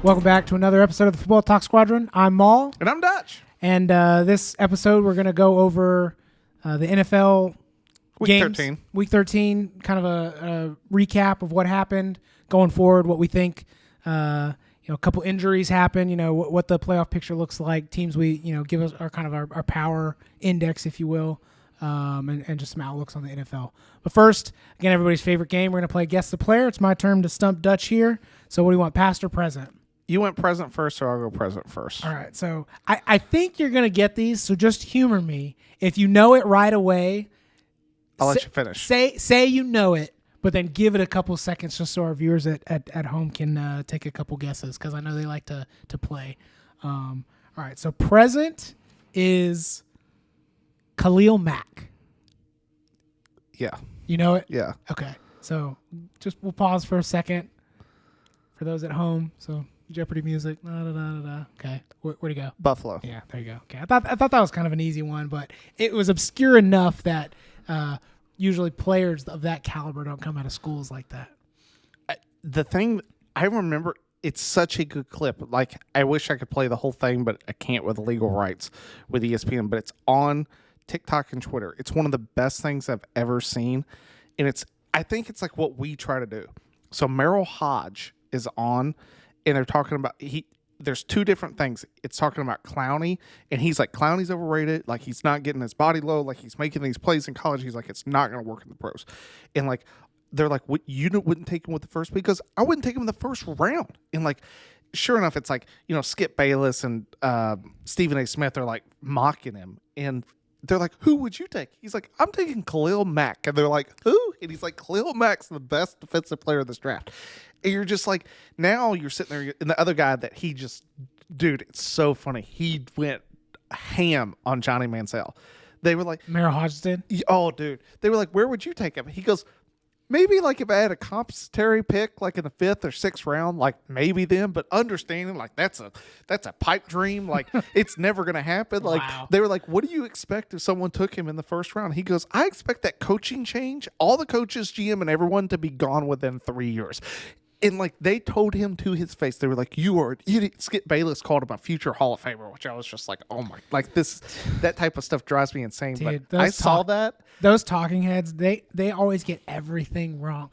Welcome back to another episode of the Football Talk Squadron. I'm Maul. And I'm Dutch. And this episode, we're going to go over the NFL games. Week 13, kind of a recap of what happened going forward, what we think. A couple injuries happen, what the playoff picture looks like, teams we, give us our kind of our power index, if you will, and just some outlooks on the NFL. But first, again, everybody's favorite game, we're going to play Guess the Player. It's my turn to stump Dutch here. So what do you want, past or present? You went present first, so I'll go present first. All right, so I think you're going to get these, so just humor me. If you know it right away, I'll let you finish. Say you know it, but then give it a couple seconds just so our viewers at home can take a couple guesses, because I know they like to play. All right, so present is Khalil Mack. Yeah. You know it? Yeah. Okay, so we'll pause for a second for those at home, so Jeopardy music. Okay, where'd he go? Buffalo. Yeah, there you go. Okay, I thought that was kind of an easy one, but it was obscure enough that usually players of that caliber don't come out of schools like that. The thing I remember, it's such a good clip. Like, I wish I could play the whole thing, but I can't with legal rights with ESPN. But it's on TikTok and Twitter. It's one of the best things I've ever seen, and I think it's like what we try to do. So Merrill Hodge is on. And they're talking about there's two different things. It's talking about Clowney, and he's like, Clowney's overrated. Like, he's not getting his body low. Like, he's making these plays in college. He's like, it's not going to work in the pros. And like, they're like, what, you wouldn't take him with the first, because I wouldn't take him in the first round. And like, sure enough, it's like, Skip Bayless and Stephen A. Smith are like mocking him. And they're like, who would you take? He's like, I'm taking Khalil Mack. And they're like, who? And he's like, Khalil Mack's the best defensive player of this draft. And you're just like, now you're sitting there, and the other guy that dude, it's so funny. He went ham on Johnny Manziel. They were like, Merrill Hodge did? Oh, dude. They were like, where would you take him? He goes, maybe like if I had a compensatory pick, like in the 5th or 6th round, like maybe then, but understanding like that's a pipe dream. Like, it's never going to happen. Like, wow. They were like, what do you expect if someone took him in the first round? He goes, I expect that coaching change, all the coaches, GM, and everyone to be gone within 3 years. And like, they told him to his face, they were like, you are an idiot. Skip Bayless called him a future Hall of Famer, which I was just like, oh my, like that type of stuff drives me insane. Dude, but I saw that. Those talking heads, they always get everything wrong.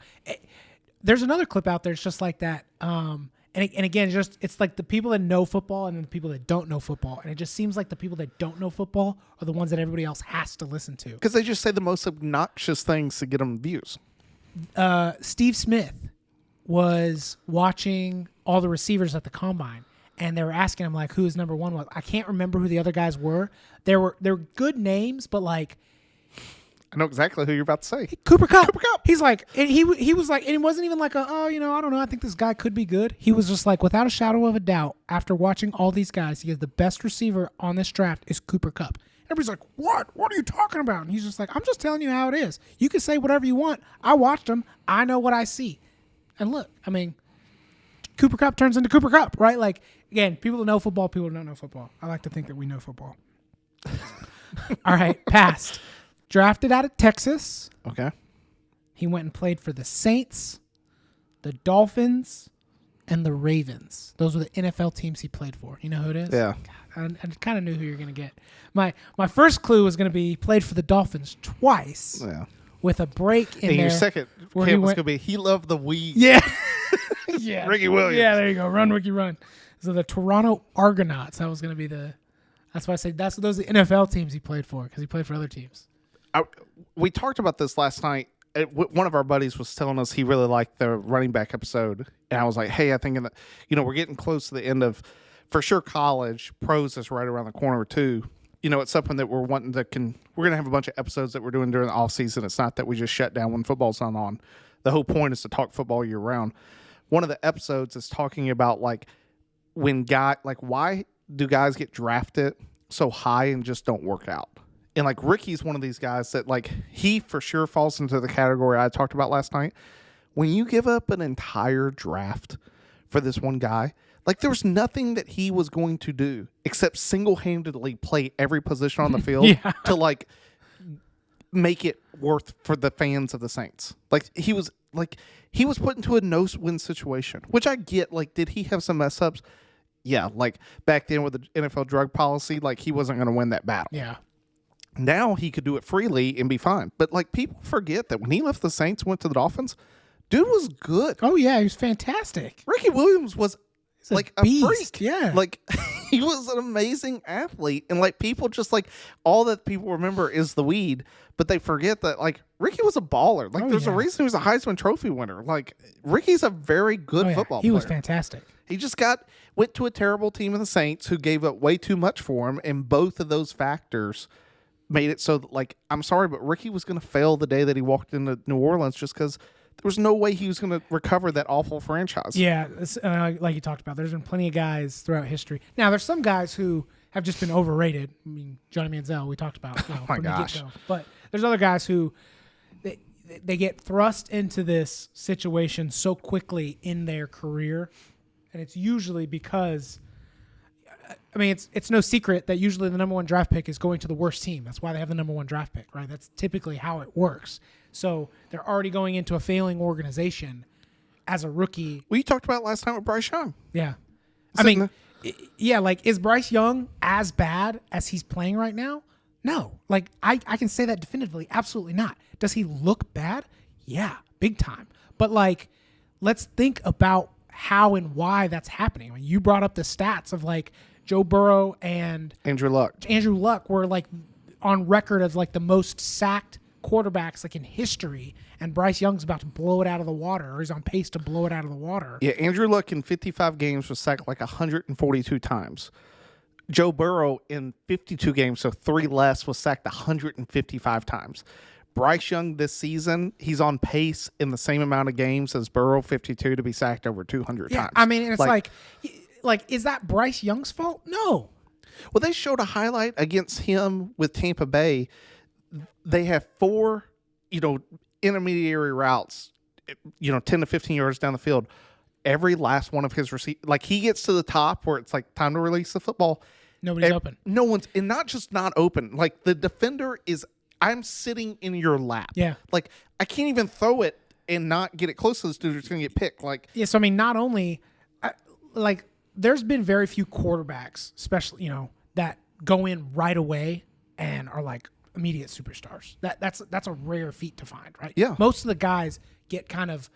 There's another clip out there. It's just like that. And again, it's like the people that know football and then the people that don't know football. And it just seems like the people that don't know football are the ones that everybody else has to listen to. Because they just say the most obnoxious things to get them views. Steve Smith was watching all the receivers at the combine, and they were asking him like who his number one was. I can't remember who the other guys were. They were good names, but like, I know exactly who you're about to say. Cooper Kupp. He's like, and he was like, and it wasn't even like I don't know, I think this guy could be good. He was just like, without a shadow of a doubt, after watching all these guys, he is the best receiver on this draft is Cooper Kupp. Everybody's like, what? What are you talking about? And he's just like, I'm just telling you how it is. You can say whatever you want. I watched him. I know what I see. And look, I mean, Cooper Kupp turns into Cooper Kupp, right? Like, again, people that know football, people that don't know football. I like to think that we know football. All right, passed. Drafted out of Texas. Okay. He went and played for the Saints, the Dolphins, and the Ravens. Those were the NFL teams he played for. You know who it is? Yeah. God, I kind of knew who you were going to get. My first clue was going to be he played for the Dolphins twice. Yeah. With a break in and there. Your second hint was going to be he loved the weed. Yeah. Yeah. Ricky Williams. Yeah, there you go. Run, Ricky, run. So the Toronto Argonauts. That was going to be that's why I say those are the NFL teams he played for, because he played for other teams. We talked about this last night. One of our buddies was telling us he really liked the running back episode. And I was like, hey, I think we're getting close to the end of, for sure, college. Pros is right around the corner too. It's something that we're wanting to we're going to have a bunch of episodes that we're doing during the off season. It's not that we just shut down when football's not on. The whole point is to talk football year round. One of the episodes is talking about why do guys get drafted so high and just don't work out? And like Ricky's one of these guys that like he for sure falls into the category I talked about last night, when you give up an entire draft for this one guy, like there was nothing that he was going to do except single-handedly play every position on the field to like make it worth for the fans of the Saints. He was put into a no-win situation, which I get. Like, did he have some mess ups? Yeah, like back then with the NFL drug policy, like he wasn't going to win that battle. Yeah. Now he could do it freely and be fine. But like people forget that when he left the Saints, went to the Dolphins, dude was good. Oh yeah, he was fantastic. Ricky Williams was like a beast. freak. Yeah. Like he was an amazing athlete. And like people just like all that people remember is the weed, but they forget that like Ricky was a baller. Like there's a reason he was a Heisman Trophy winner. Like Ricky's a very good football player. He was fantastic. He just went to a terrible team in the Saints who gave up way too much for him, and both of those factors made it so that, like, I'm sorry, but Ricky was going to fail the day that he walked into New Orleans just because there was no way he was going to recover that awful franchise. Yeah, like you talked about, there's been plenty of guys throughout history. Now, there's some guys who have just been overrated. I mean, Johnny Manziel, we talked about. Oh my gosh. But there's other guys who they get thrust into this situation so quickly in their career, and it's usually because, I mean, it's no secret that usually the number one draft pick is going to the worst team. That's why they have the number one draft pick, right? That's typically how it works. So they're already going into a failing organization as a rookie. Well, you talked about last time with Bryce Young. Yeah. Like, is Bryce Young as bad as he's playing right now? No. Like, I can say that definitively. Absolutely not. Does he look bad? Yeah, big time. But, like, let's think about how and why that's happening. I mean, you brought up the stats of, like, Joe Burrow and Andrew Luck were, like, on record as, like, the most sacked quarterbacks, like, in history, and Bryce Young's about to blow it out of the water, or he's on pace to blow it out of the water. Yeah, Andrew Luck in 55 games was sacked like 142 times. Joe Burrow in 52 games, so 3 less, was sacked 155 times. Bryce Young this season, he's on pace in the same amount of games as Burrow, 52, to be sacked over 200 times. I mean, it's like, is that Bryce Young's fault? No. Well, they showed a highlight against him with Tampa Bay. They have 4, intermediary routes, 10 to 15 yards down the field. Every last one of his receivers, like he gets to the top where it's like time to release the football. Nobody's open. No one's, and not just not open. Like the defender is, I'm sitting in your lap. Yeah. Like I can't even throw it and not get it close to this dude who's going to get picked. Like, yeah. So I mean, not only, there's been very few quarterbacks, especially that go in right away and are like immediate superstars. That's a rare feat to find, right? Yeah. Most of the guys get kind of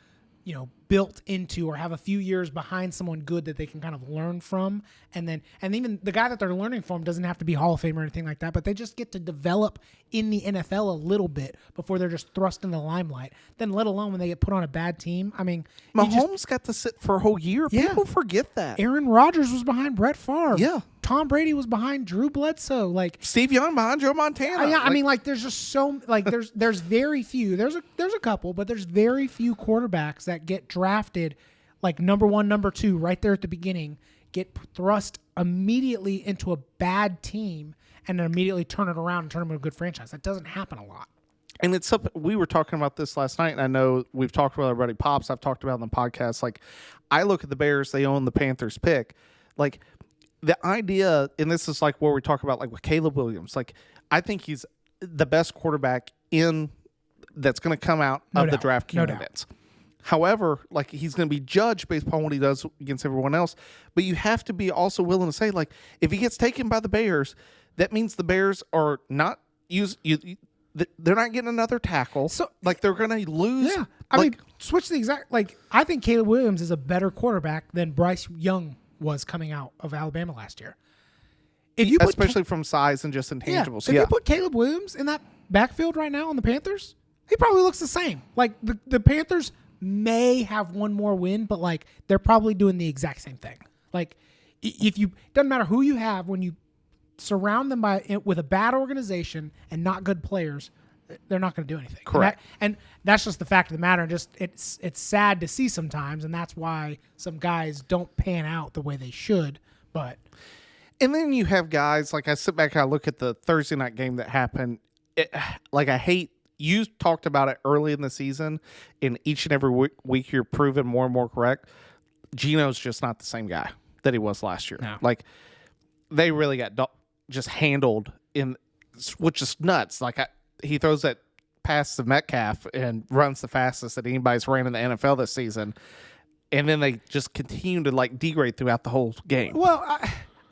built into or have a few years behind someone good that they can kind of learn from. And even the guy that they're learning from doesn't have to be Hall of Fame or anything like that, but they just get to develop in the NFL a little bit before they're just thrust in the limelight. Then let alone when they get put on a bad team. I mean, Mahomes got to sit for a whole year. Yeah. People forget that. Aaron Rodgers was behind Brett Favre. Yeah. Tom Brady was behind Drew Bledsoe. Like Steve Young behind Joe Montana. I mean, there's just so there's very few. There's a couple, but there's very few quarterbacks that get drafted like number 1, number 2 right there at the beginning, get thrust immediately into a bad team, and then immediately turn it around and turn them into a good franchise. That doesn't happen a lot. And it's something we were talking about this last night, and I know we've talked about everybody Pops. I've talked about it on the podcast. Like, I look at the Bears; they own the Panthers pick. Like, the idea, and this is like where we talk about like with Caleb Williams. Like, I think he's the best quarterback that's going to come out of the draft candidates. However, like he's going to be judged based upon what he does against everyone else. But you have to be also willing to say, like, if he gets taken by the Bears, that means the Bears are not they're not getting another tackle. So, like, they're going to lose. Yeah, I mean, switch the exact. Like, I think Caleb Williams is a better quarterback than Bryce Young was coming out of Alabama last year. If you especially from size and just intangibles. If you put Caleb Williams in that backfield right now on the Panthers, he probably looks the same. Like the Panthers may have one more win, but like they're probably doing the exact same thing. Like if you doesn't matter who you have when you surround them with a bad organization and not good players, they're not going to do anything. Correct. And that's just the fact of the matter. Just it's sad to see sometimes, and that's why some guys don't pan out the way they should. And then you have guys like I sit back and I look at the Thursday night game that happened. I hate you talked about it early in the season, and each and every week you're proven more and more correct. Geno's just not the same guy that he was last year. No. Like, they really got just handled which is nuts. Like, he throws that pass to Metcalf and runs the fastest that anybody's ran in the NFL this season. And then they just continue to, like, degrade throughout the whole game. Well,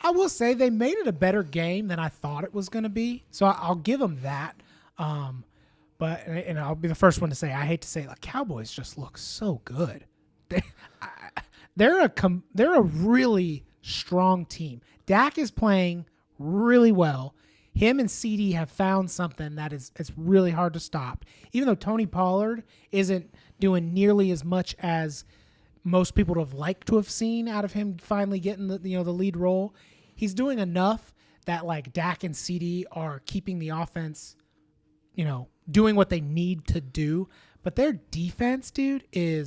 I will say they made it a better game than I thought it was going to be. So I'll give them that. But I'll be the first one to say, I hate to say it, like, Cowboys just look so good. They're a really strong team. Dak is playing really well. Him and CD have found something that it's really hard to stop. Even though Tony Pollard isn't doing nearly as much as most people would have liked to have seen out of him finally getting the lead role, he's doing enough that, like, Dak and CD are keeping the offense, doing what they need to do. But their defense, dude,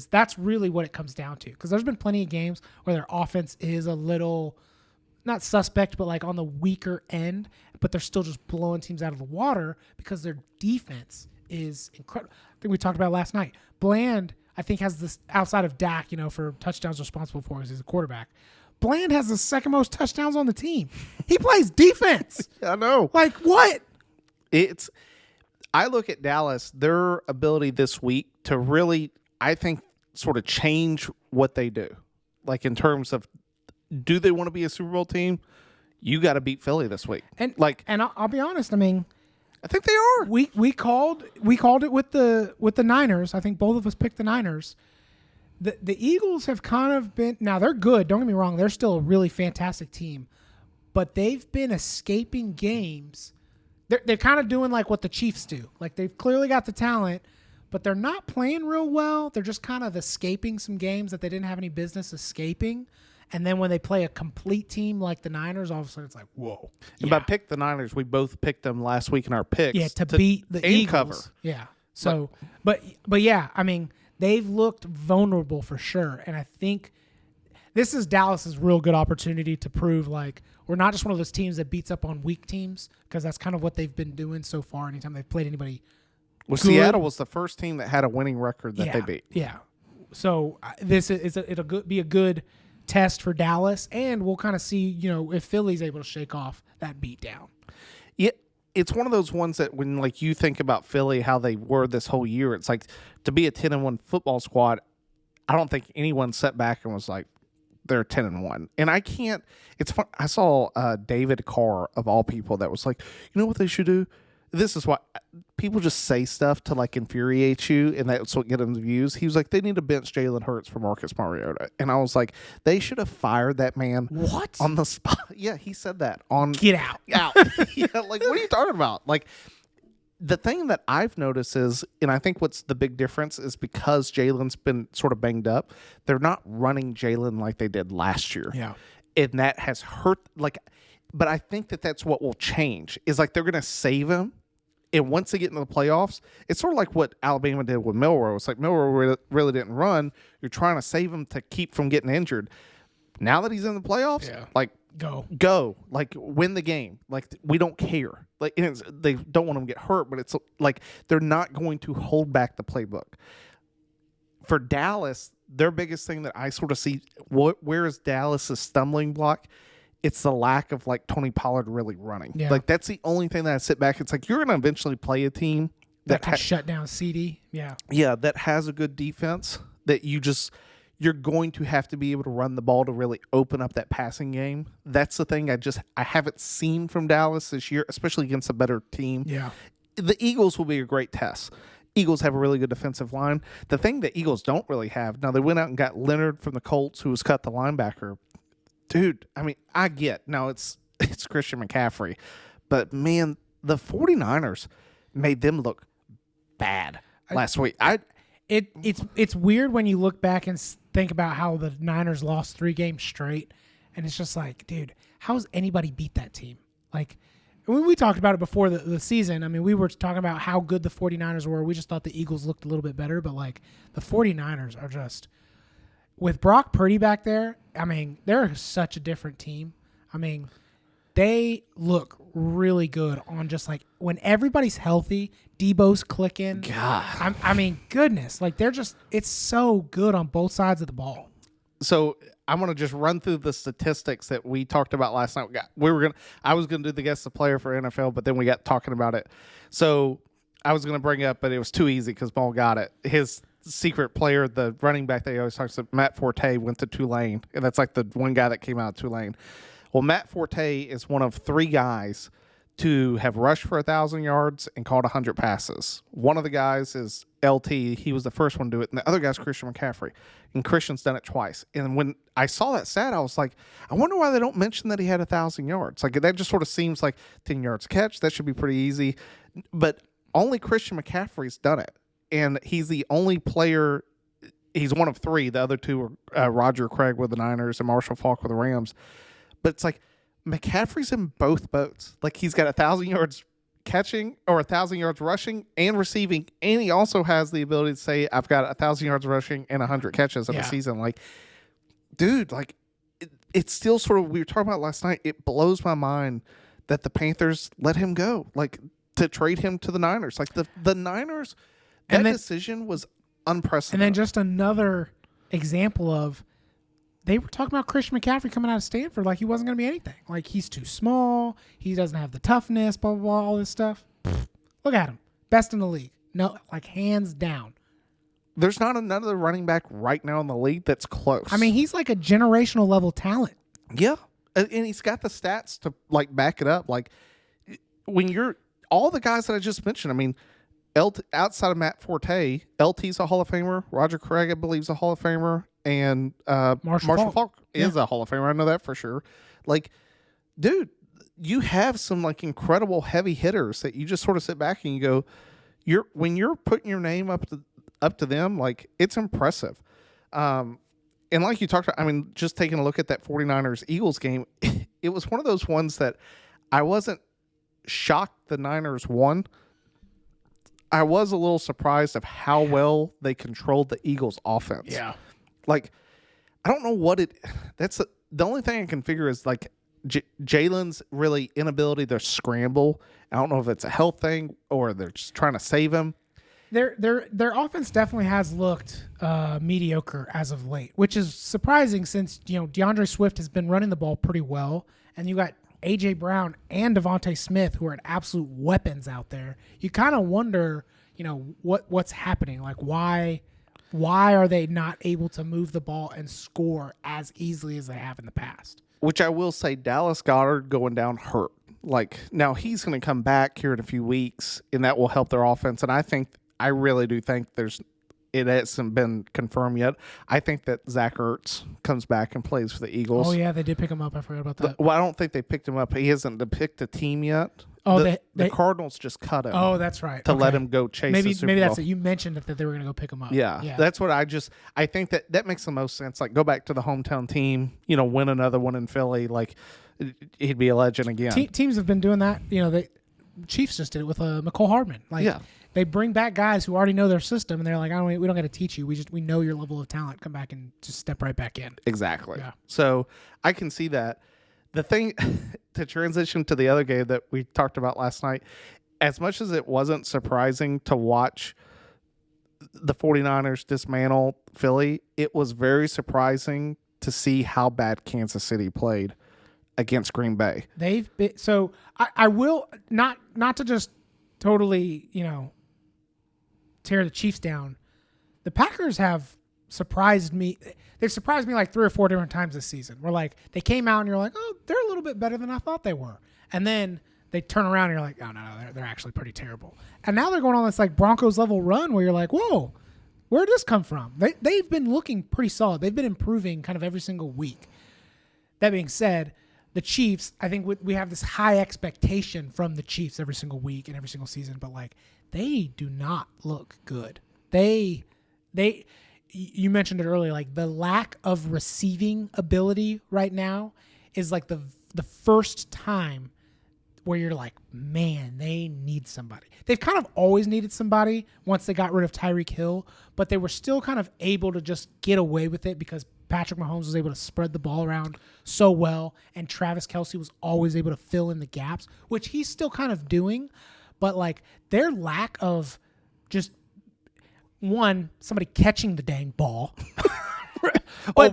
that's really what it comes down to. Because there's been plenty of games where their offense is a little, not suspect, but like on the weaker end, but they're still just blowing teams out of the water because their defense is incredible. I think we talked about it last night. Bland, I think, has this, outside of Dak, for touchdowns responsible for as he's a quarterback. Bland has the second most touchdowns on the team. He plays defense. I know. Like, what? I look at Dallas, their ability this week to really, I think, sort of change what they do. Like, in terms of, do they want to be a Super Bowl team? You got to beat Philly this week. And I'll be honest. I mean, I think they are. We called it with the Niners. I think both of us picked the Niners. The Eagles have kind of been, now they're good. Don't get me wrong. They're still a really fantastic team, but they've been escaping games. They're kind of doing like what the Chiefs do. Like, they've clearly got the talent, but they're not playing real well. They're just kind of escaping some games that they didn't have any business escaping. And then when they play a complete team like the Niners, all of a sudden it's like, whoa. And by pick the Niners, we both picked them last week in our picks. Yeah, to beat the Eagles. Cover. Yeah. So, but yeah, I mean, they've looked vulnerable for sure. And I think this is Dallas's real good opportunity to prove, like, we're not just one of those teams that beats up on weak teams, because that's kind of what they've been doing so far anytime they've played anybody. Well, good. Seattle was the first team that had a winning record that they beat. Yeah. So it'll be a good test for Dallas, and we'll kind of see, if Philly's able to shake off that beatdown. Yeah, it's one of those ones that when, like, you think about Philly, how they were this whole year, it's like, to be a 10-1 football squad, I don't think anyone sat back and was like, they're 10-1. And I can't. It's fun. I saw David Carr, of all people, that was like, you know what they should do? This is why people just say stuff to, like, infuriate you, and that's what gets them the views. He was like, they need to bench Jalen Hurts for Marcus Mariota. And I was like, they should have fired that man. What? On the spot. Yeah, he said that. Get out. Out. Yeah, like, what are you talking about? Like, the thing that I've noticed is, and I think what's the big difference is because Jalen's been sort of banged up, they're not running Jalen like they did last year. Yeah. And that has hurt, like, but I think that's what will change, is, like, they're going to save him. And once they get into the playoffs, it's sort of like what Alabama did with Milroe. It's like Milroe really didn't run. You're trying to save him to keep from getting injured. Now that he's in the playoffs, like, go, like, win the game. Like, we don't care. Like, and they don't want him to get hurt, but it's like they're not going to hold back the playbook. For Dallas, their biggest thing that I sort of see, where is Dallas's stumbling block? It's the lack of, like, Tony Pollard really running. Yeah. Like, that's the only thing that I sit back. It's like, you're going to eventually play a team that can shut down CD. Yeah. Yeah, that has a good defense, that you're going to have to be able to run the ball to really open up that passing game. That's the thing I haven't seen from Dallas this year, especially against a better team. Yeah. The Eagles will be a great test. Eagles have a really good defensive line. The thing that Eagles don't really have, now they went out and got Leonard from the Colts, who was cut the linebacker. Dude, I mean, I get, now it's Christian McCaffrey, but man, the 49ers made them look bad last week. It's weird when you look back and think about how the Niners lost 3 games straight, and it's just like, dude, how's anybody beat that team? Like, when we talked about it before the season, I mean, we were talking about how good the 49ers were. We just thought the Eagles looked a little bit better, but, like, the 49ers are just, with Brock Purdy back there, I mean, they're such a different team. I mean, they look really good on just like when everybody's healthy, Debo's clicking. God. I mean, goodness, like it's so good on both sides of the ball. So I'm going to just run through the statistics that we talked about last night. I was going to do the guess the player for NFL, but then we got talking about it. So I was going to bring it up, but it was too easy because Maul got it. His secret player, the running back that he always talks about, Matt Forte, went to Tulane, and that's like the one guy that came out of Tulane. Well, Matt Forte is one of 3 guys to have rushed for 1,000 yards and caught 100 passes. One of the guys is LT. He was the first one to do it, and the other guy's Christian McCaffrey. And Christian's done it twice. And when I saw that stat, I was like, I wonder why they don't mention that he had 1,000 yards. Like, that just sort of seems like 10 yards catch. That should be pretty easy. But only Christian McCaffrey's done it. And he's the only player. He's one of 3. The other 2 are Roger Craig with the Niners and Marshall Faulk with the Rams. But it's like McCaffrey's in both boats. Like, he's got 1,000 yards catching or 1,000 yards rushing and receiving, and he also has the ability to say, I've got 1,000 yards rushing and 100 catches in a season. Like, dude, like, it's still sort of, we were talking about last night, it blows my mind that the Panthers let him go, like, to trade him to the Niners. Like, the Niners, that decision was unprecedented. And then just another example of, they were talking about Christian McCaffrey coming out of Stanford like he wasn't going to be anything. Like, he's too small. He doesn't have the toughness, blah, blah, blah, all this stuff. Look at him. Best in the league. No, like, hands down. There's not another running back right now in the league that's close. I mean, he's like a generational level talent. Yeah. And he's got the stats to, like, back it up. Like, when you're – all the guys that I just mentioned, I mean, outside of Matt Forte, LT's a Hall of Famer. Roger Craig, I believe, is a Hall of Famer. And Marshall Faulk is a Hall of Famer. I know that for sure. Like, dude, you have some like incredible heavy hitters that you just sort of sit back and you go, when you're putting your name up to them, like, it's impressive. And like you talked about, I mean, just taking a look at that 49ers Eagles game, it was one of those ones that I wasn't shocked the Niners won. I was a little surprised of how well they controlled the Eagles offense. Yeah. Like, I don't know what that's the only thing I can figure is like Jalen's really inability to scramble. I don't know if it's a health thing or they're just trying to save him. Their offense definitely has looked mediocre as of late, which is surprising since, DeAndre Swift has been running the ball pretty well, and you got A.J. Brown and Devontae Smith who are absolute weapons out there. You kind of wonder, what's happening. Like, why are they not able to move the ball and score as easily as they have in the past? Which I will say, Dallas Goedert going down hurt. Like, now he's going to come back here in a few weeks, and that will help their offense. And I really do think it hasn't been confirmed yet. I think that Zach Ertz comes back and plays for the Eagles. Oh, yeah, they did pick him up. I forgot about that. Well, I don't think they picked him up. He hasn't picked a team yet. Oh, the Cardinals just cut him. Oh, that's right. To let him go chase the Super Maybe that's Bowl. it. You mentioned that they were going to go pick him up. Yeah, that's what I think that makes the most sense. Like, go back to the hometown team, win another one in Philly. Like, he'd be a legend again. Teams have been doing that. Chiefs just did it with McCole Hardman. Like, they bring back guys who already know their system, and they're like, we don't got to teach you. We know your level of talent. Come back and just step right back in. Exactly. Yeah. So I can see that. The thing to transition to the other game that we talked about last night, as much as it wasn't surprising to watch the 49ers dismantle Philly, it was very surprising to see how bad Kansas City played against Green Bay. They've been, so I will not to just totally, tear the Chiefs down. The Packers have surprised me. They've surprised me like 3 or 4 different times this season. Where like they came out and you're like, oh, they're a little bit better than I thought they were. And then they turn around and you're like, oh, no, they're actually pretty terrible. And now they're going on this like Broncos level run where you're like, whoa, where did this come from? They've been looking pretty solid. They've been improving kind of every single week. That being said, the Chiefs, I think we have this high expectation from the Chiefs every single week and every single season, but like they do not look good. You mentioned it earlier, like the lack of receiving ability right now is like the first time where you're like, man, they need somebody. They've kind of always needed somebody once they got rid of Tyreek Hill, but they were still kind of able to just get away with it because Patrick Mahomes was able to spread the ball around so well, and Travis Kelce was always able to fill in the gaps, which he's still kind of doing. But like their lack of just somebody catching the dang ball.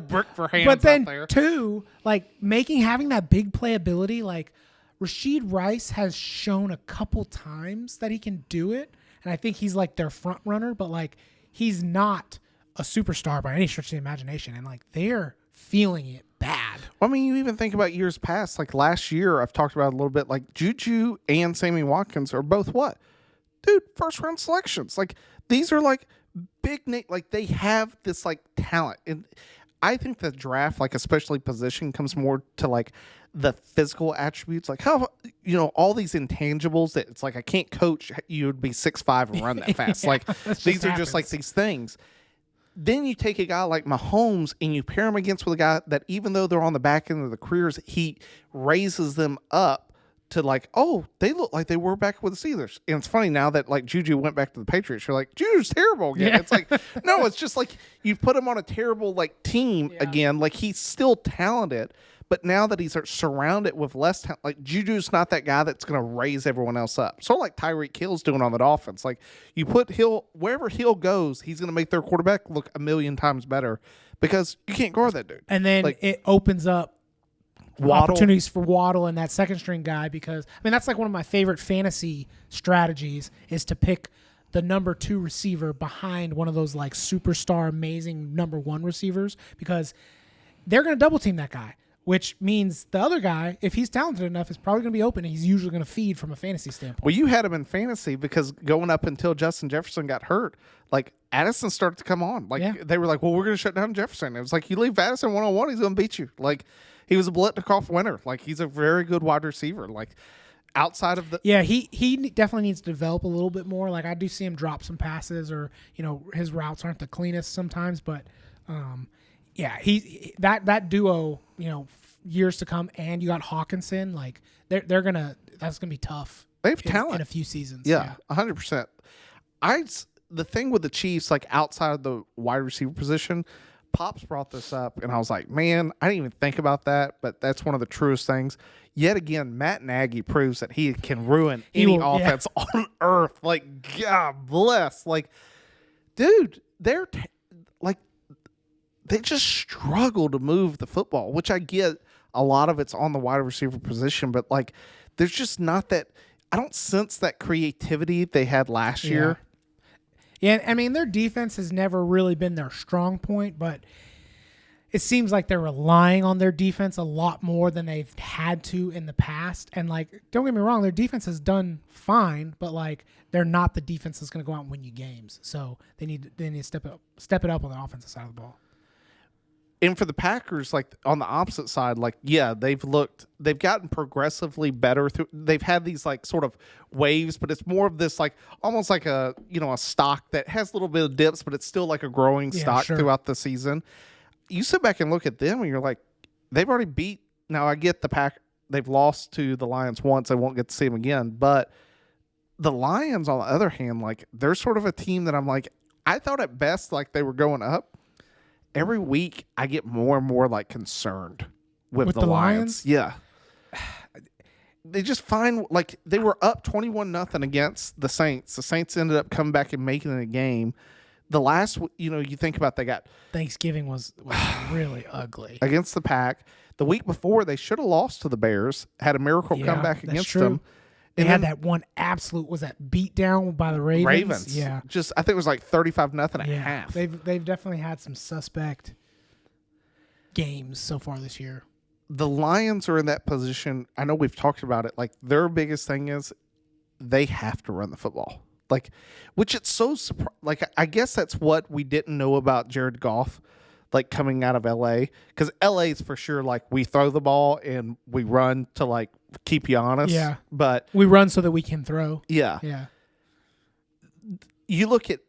Brick for hands. But then out there. two, like having that big playability, like Rashid Rice has shown a couple times that he can do it, and I think he's like their front runner, but like he's not a superstar by any stretch of the imagination, and like they're feeling it bad. Well, I mean, you even think about years past, like last year, I've talked about it a little bit, like Juju and Sammy Watkins are both what? Dude, first round selections. Like these are like big name, like they have this like talent. And I think the draft, like especially position, comes more to like the physical attributes, like how, all these intangibles that it's like I can't coach you would be 6'5" and run that fast. Like these are just like these things. Then you take a guy like Mahomes and you pair him against with a guy that even though they're on the back end of the careers, he raises them up to like, oh, they look like they were back with the Steelers. And it's funny now that like Juju went back to the Patriots, you're like, Juju's terrible again. Yeah. It's like, no, it's just like you put him on a terrible like team again. Like he's still talented, but now that he's surrounded with less talent, like Juju's not that guy that's going to raise everyone else up. Sort of like Tyreek Hill's doing on the Dolphins. Like you put Hill, wherever Hill goes, he's going to make their quarterback look a million times better because you can't guard that dude. And then it opens up opportunities for Waddle and that second string guy, because I mean that's like one of my favorite fantasy strategies is to pick the number 2 receiver behind one of those like superstar amazing number 1 receivers, because they're going to double team that guy, which means the other guy, if he's talented enough, is probably going to be open, and he's usually going to feed from a fantasy standpoint. Well, you had him in fantasy because going up until Justin Jefferson got hurt, like Addison started to come on. Like they were like, well, we're going to shut down Jefferson. It was like, you leave Addison one-on-one, he's going to beat you. Like he was a Biletnikoff winner. Like he's a very good wide receiver. Like outside of the he definitely needs to develop a little bit more. Like I do see him drop some passes, or his routes aren't the cleanest sometimes, but he that duo, years to come, and you got Hawkinson, like that's gonna be tough. They have talent in a few seasons. Yeah, 100%. The thing with the Chiefs, like outside of the wide receiver position, Pops brought this up, and I was like, man, I didn't even think about that, but that's one of the truest things. Yet again, Matt Nagy proves that he can ruin any offense on earth. Like, God bless. Like, dude, they're they just struggle to move the football, which I get a lot of it's on the wide receiver position, but like, there's just not that. I don't sense that creativity they had last year. Yeah, I mean, their defense has never really been their strong point, but it seems like they're relying on their defense a lot more than they've had to in the past. And, like, don't get me wrong, their defense has done fine, but, like, they're not the defense that's going to go out and win you games. So they need to step it up on the offensive side of the ball. And for the Packers, like on the opposite side, like, they've gotten progressively better they've had these like sort of waves, but it's more of this like almost like a stock that has a little bit of dips, but it's still like a growing stock throughout the season. You sit back and look at them and you're like, they've already beat. Now I get they've lost to the Lions once. I won't get to see them again, but the Lions on the other hand, like they're sort of a team that I'm like, I thought at best like they were going up. Every week, I get more and more like concerned with the Lions. Yeah, they just find like they were up 21-0 against the Saints. The Saints ended up coming back and making it a game. The last, you think about they got Thanksgiving was really ugly against the Pack. The week before, they should have lost to the Bears. Had a miracle comeback against them. They had that one absolute, was that beat down by the Ravens? Yeah. Just, I think it was like 35-0 at half. They've definitely had some suspect games so far this year. The Lions are in that position. I know we've talked about it. Like, their biggest thing is they have to run the football. Like, which it's so, like, I guess that's what we didn't know about Jared Goff, like, coming out of L.A. Because L.A. is for sure, like, we throw the ball and we run to, like, keep you honest. Yeah. But we run so that we can throw. Yeah. Yeah. You look at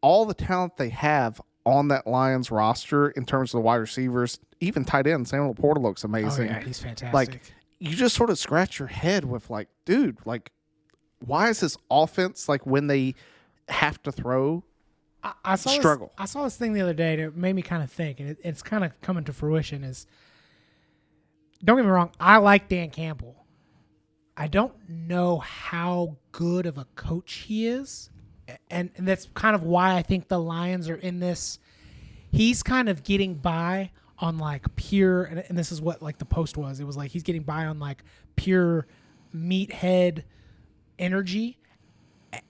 all the talent they have on that Lions roster in terms of the wide receivers, even tight end, Samuel Laporta looks amazing. Oh, yeah, he's fantastic. Like, you just sort of scratch your head with, like, dude, like, why is this offense, like, when they have to throw, I saw struggle. I saw this thing the other day and it made me kind of think, and it's kind of coming to fruition. Is, don't get me wrong, I like Dan Campbell. I don't know how good of a coach he is, and that's kind of why I think the Lions are in this. He's kind of getting by on like pure, and this is what like the post was. It was like he's getting by on like pure meathead energy.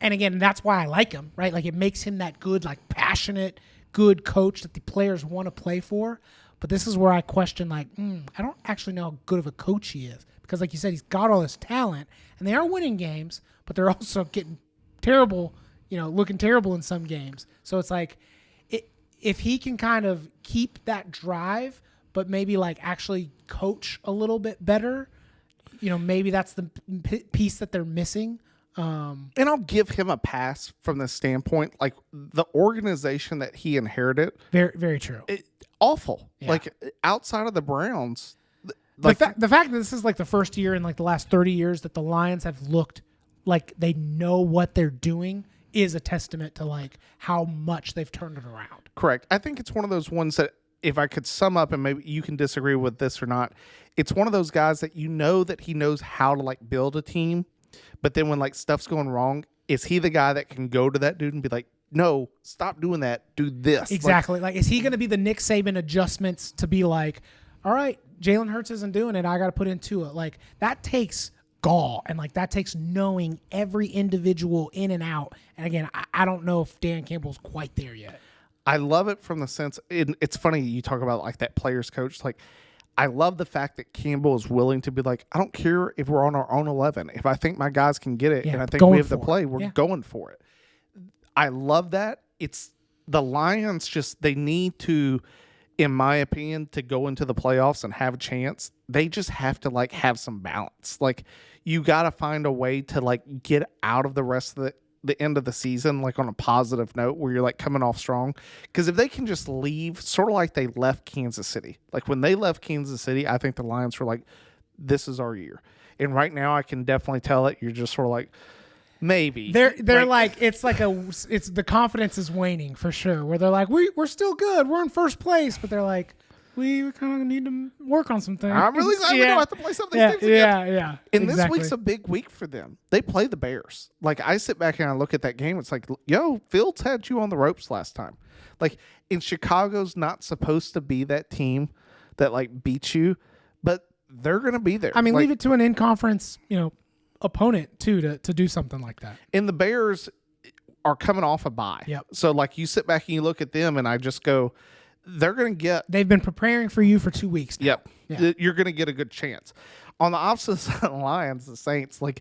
And again, that's why I like him, right? Like it makes him that good, like passionate, good coach that the players want to play for. But this is where I question, like, I don't actually know how good of a coach he is. Because like you said, he's got all this talent, and they are winning games, but they're also getting terrible, looking terrible in some games. So it's like, if he can kind of keep that drive, but maybe like actually coach a little bit better, maybe that's the piece that they're missing. And I'll give him a pass from the standpoint, like the organization that he inherited. Very, very true. Awful. Yeah. Like outside of the Browns. Like the fact that this is like the first year in like the last 30 years that the Lions have looked like they know what they're doing is a testament to like how much they've turned it around. Correct. I think it's one of those ones that if I could sum up, and maybe you can disagree with this or not, it's one of those guys that that he knows how to like build a team. But then when like stuff's going wrong, is he the guy that can go to that dude and be like, no, stop doing that, do this? Exactly. Like is he going to be the Nick Saban adjustments to be like, all right, Jalen Hurts isn't doing it, I got to put into it. Like that takes gall, and like that takes knowing every individual in and out. And again, I don't know if Dan Campbell's quite there yet. I love it from the sense, it's funny you talk about like that player's coach, like I love the fact that Campbell is willing to be like, I don't care if we're on our own 11. If I think my guys can get it and I think we have the play, we're going for it. I love that. It's the Lions they need to, in my opinion, to go into the playoffs and have a chance. They just have to like have some balance. Like you got to find a way to like get out of the rest of the end of the season like on a positive note where you're like coming off strong, because if they can just leave sort of like they left Kansas City, like when they left Kansas City, I think the Lions were like, this is our year. And right now I can definitely tell it, you're just sort of like, maybe they're like it's the confidence is waning for sure, where they're like we're still good, we're in first place, but they're like we kind of need to work on some things. I'm really glad we don't have to play some of these things again. Yeah. And exactly. This week's a big week for them. They play the Bears. Like, I sit back and I look at that game. It's like, yo, Fields had you on the ropes last time. Like, in Chicago's not supposed to be that team that, like, beats you, but they're going to be there. I mean, like, leave it to an in-conference, opponent, too, to do something like that. And the Bears are coming off a bye. Yep. So, like, you sit back and you look at them, and I just go, they're going to get... They've been preparing for you for 2 weeks now. Yep. Yeah. You're going to get a good chance. On the opposite side of the Lions, the Saints, like,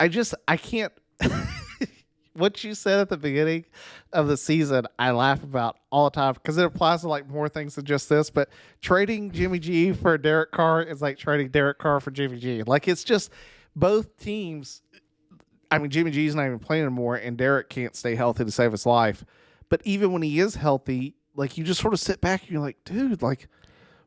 I can't... What you said at the beginning of the season, I laugh about all the time because it applies to, like, more things than just this, but trading Jimmy G for Derek Carr is like trading Derek Carr for Jimmy G. Like, it's just both teams... I mean, Jimmy G's not even playing anymore, and Derek can't stay healthy to save his life. But even when he is healthy... Like, you just sort of sit back and you're like, dude, like,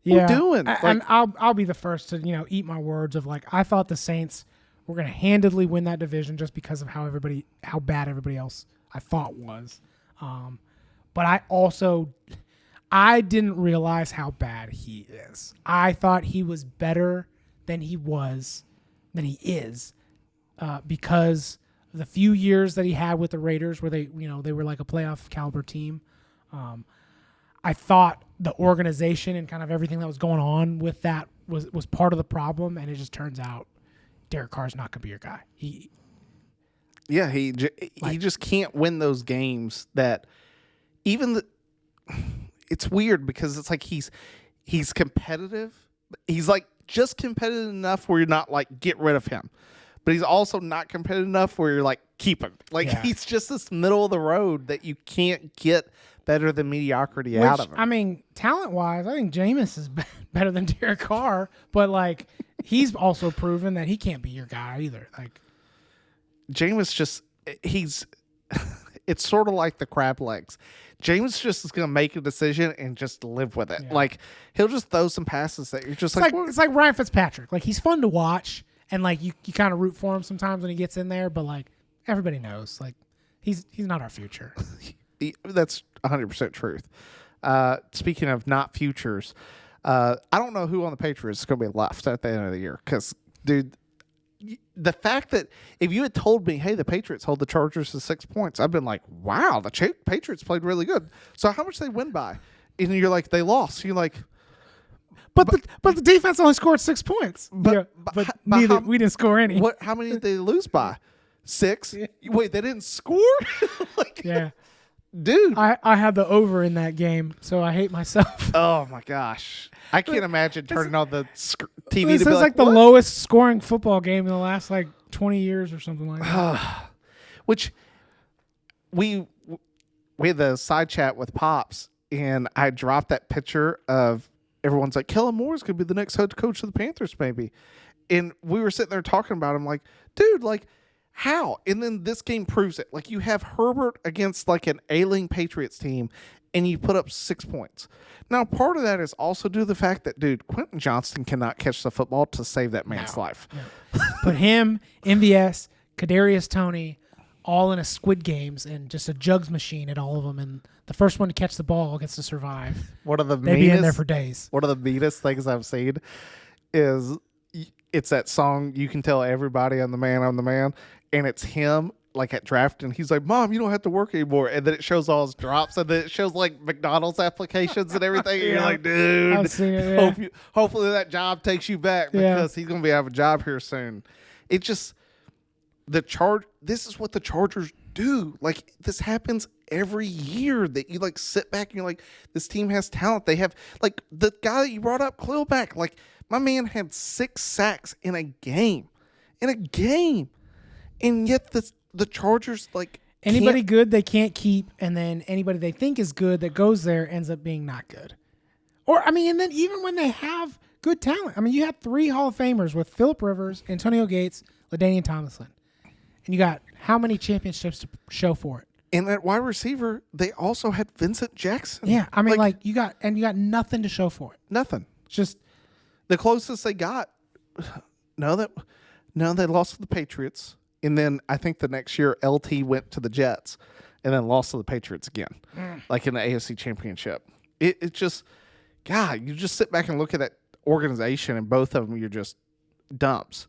what are we doing? And I'll be the first to, eat my words of, like, I thought the Saints were going to handedly win that division just because of how bad everybody else I thought was. But I didn't realize how bad he is. I thought he was better than he is because the few years that he had with the Raiders where they were like a playoff caliber team. I thought the organization and kind of everything that was going on with that was part of the problem, and it just turns out Derek Carr's not going to be your guy. He just can't win those games that even it's weird because it's like he's competitive. He's like just competitive enough where you're not like get rid of him, but he's also not competitive enough where you're like keep him. Like he's just this middle of the road that you can't get better than mediocrity out of him. I mean, talent-wise, I think Jameis is better than Derek Carr, but, like, he's also proven that he can't be your guy either. Like, Jameis it's sort of like the crab legs. Jameis just is going to make a decision and just live with it. Yeah. Like, he'll just throw some passes that you're just it's like Ryan Fitzpatrick. Like, he's fun to watch, and, like, you kind of root for him sometimes when he gets in there, but, like, everybody knows. Like, he's not our future. That's 100% truth. Speaking of not futures, I don't know who on the Patriots is going to be left at the end of the year. Because, dude, the fact that if you had told me, hey, the Patriots hold the Chargers to 6 points, I've been like, wow, the Patriots played really good. So how much they win by? And you're like, they lost. You're like, but the defense only scored 6 points. But We didn't score any. How many did they lose by? 6? Yeah. Wait, they didn't score? Yeah. Dude. I had the over in that game, so I hate myself. Oh, my gosh. I can't imagine turning on the TV This to be is like the what? lowest scoring football game in the last 20 years or something like that. Which we had the side chat with Pops, and I dropped that picture of everyone's like, Kellen Moore's going to be the next head coach of the Panthers, maybe. And we were sitting there talking about him like, dude, how? And then this game proves it. You have Herbert against an ailing Patriots team, and you put up 6 points. Now, part of that is also due to the fact that, dude, Quentin Johnston cannot catch the football to save that man's life. No. Put him, MVS, Kadarius Toney, all in a Squid Games and just a jugs machine at all of them. And the first one to catch the ball gets to survive. They'd be in there for days. One of the meanest things I've seen is it's that song, You Can Tell Everybody I'm the Man, and it's him at draft, and he's like, Mom, you don't have to work anymore. And then it shows all his drops, and then it shows McDonald's applications and everything. And you're like, dude, I've seen it, yeah. hopefully that job takes you back because he's going to have a job here soon. It just, this is what the Chargers do. This happens every year that you sit back and you're like, this team has talent. They have the guy that you brought up, Khalil Mack. My man had 6 sacks in a game. And yet the Chargers anybody good they can't keep, and then anybody they think is good that goes there ends up being not good. And then even when they have good talent, you had 3 Hall of Famers with Phillip Rivers, Antonio Gates, LaDainian Tomlinson, and you got how many championships to show for it? And at wide receiver, they also had Vincent Jackson. Yeah, you got nothing to show for it. Nothing. Just the closest they got. No, they lost to the Patriots. And then I think the next year, LT went to the Jets and then lost to the Patriots again, in the AFC Championship. It just, God, you just sit back and look at that organization, and both of them, you're just dumps.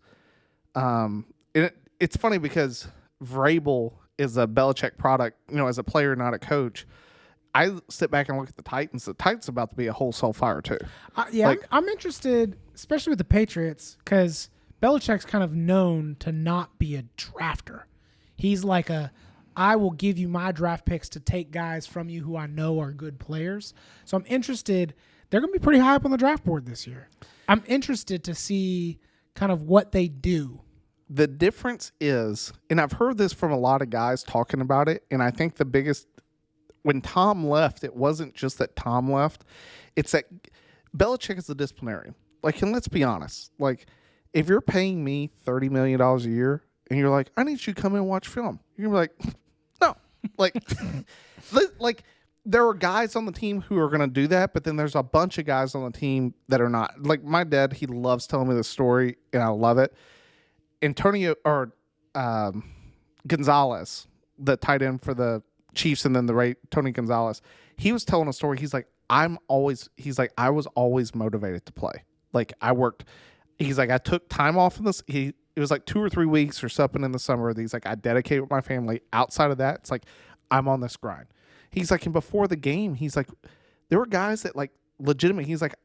It's funny because Vrabel is a Belichick product, as a player, not a coach. I sit back and look at the Titans. The Titans are about to be a wholesale fire too. I'm interested, especially with the Patriots, because Belichick's kind of known to not be a drafter. He's I will give you my draft picks to take guys from you who I know are good players. So I'm interested. They're going to be pretty high up on the draft board this year. I'm interested to see kind of what they do. The difference is, and I've heard this from a lot of guys talking about it, and I think the biggest, when Tom left, it wasn't just that Tom left. It's that Belichick is the disciplinarian. And let's be honest. If you're paying me $30 million a year and you're like, I need you to come in and watch film, you're going to be like, no. There are guys on the team who are going to do that, but then there's a bunch of guys on the team that are not. My dad, he loves telling me this story, and I love it. Gonzalez, the tight end for the Chiefs, and then Tony Gonzalez, he was telling a story. He's like, I was always motivated to play. He's like, I took time off in this. It was 2 or 3 weeks or something in the summer. He's like, I dedicated with my family. Outside of that, it's I'm on this grind. He's like, and before the game, he's like, there were guys that legitimate. He's like,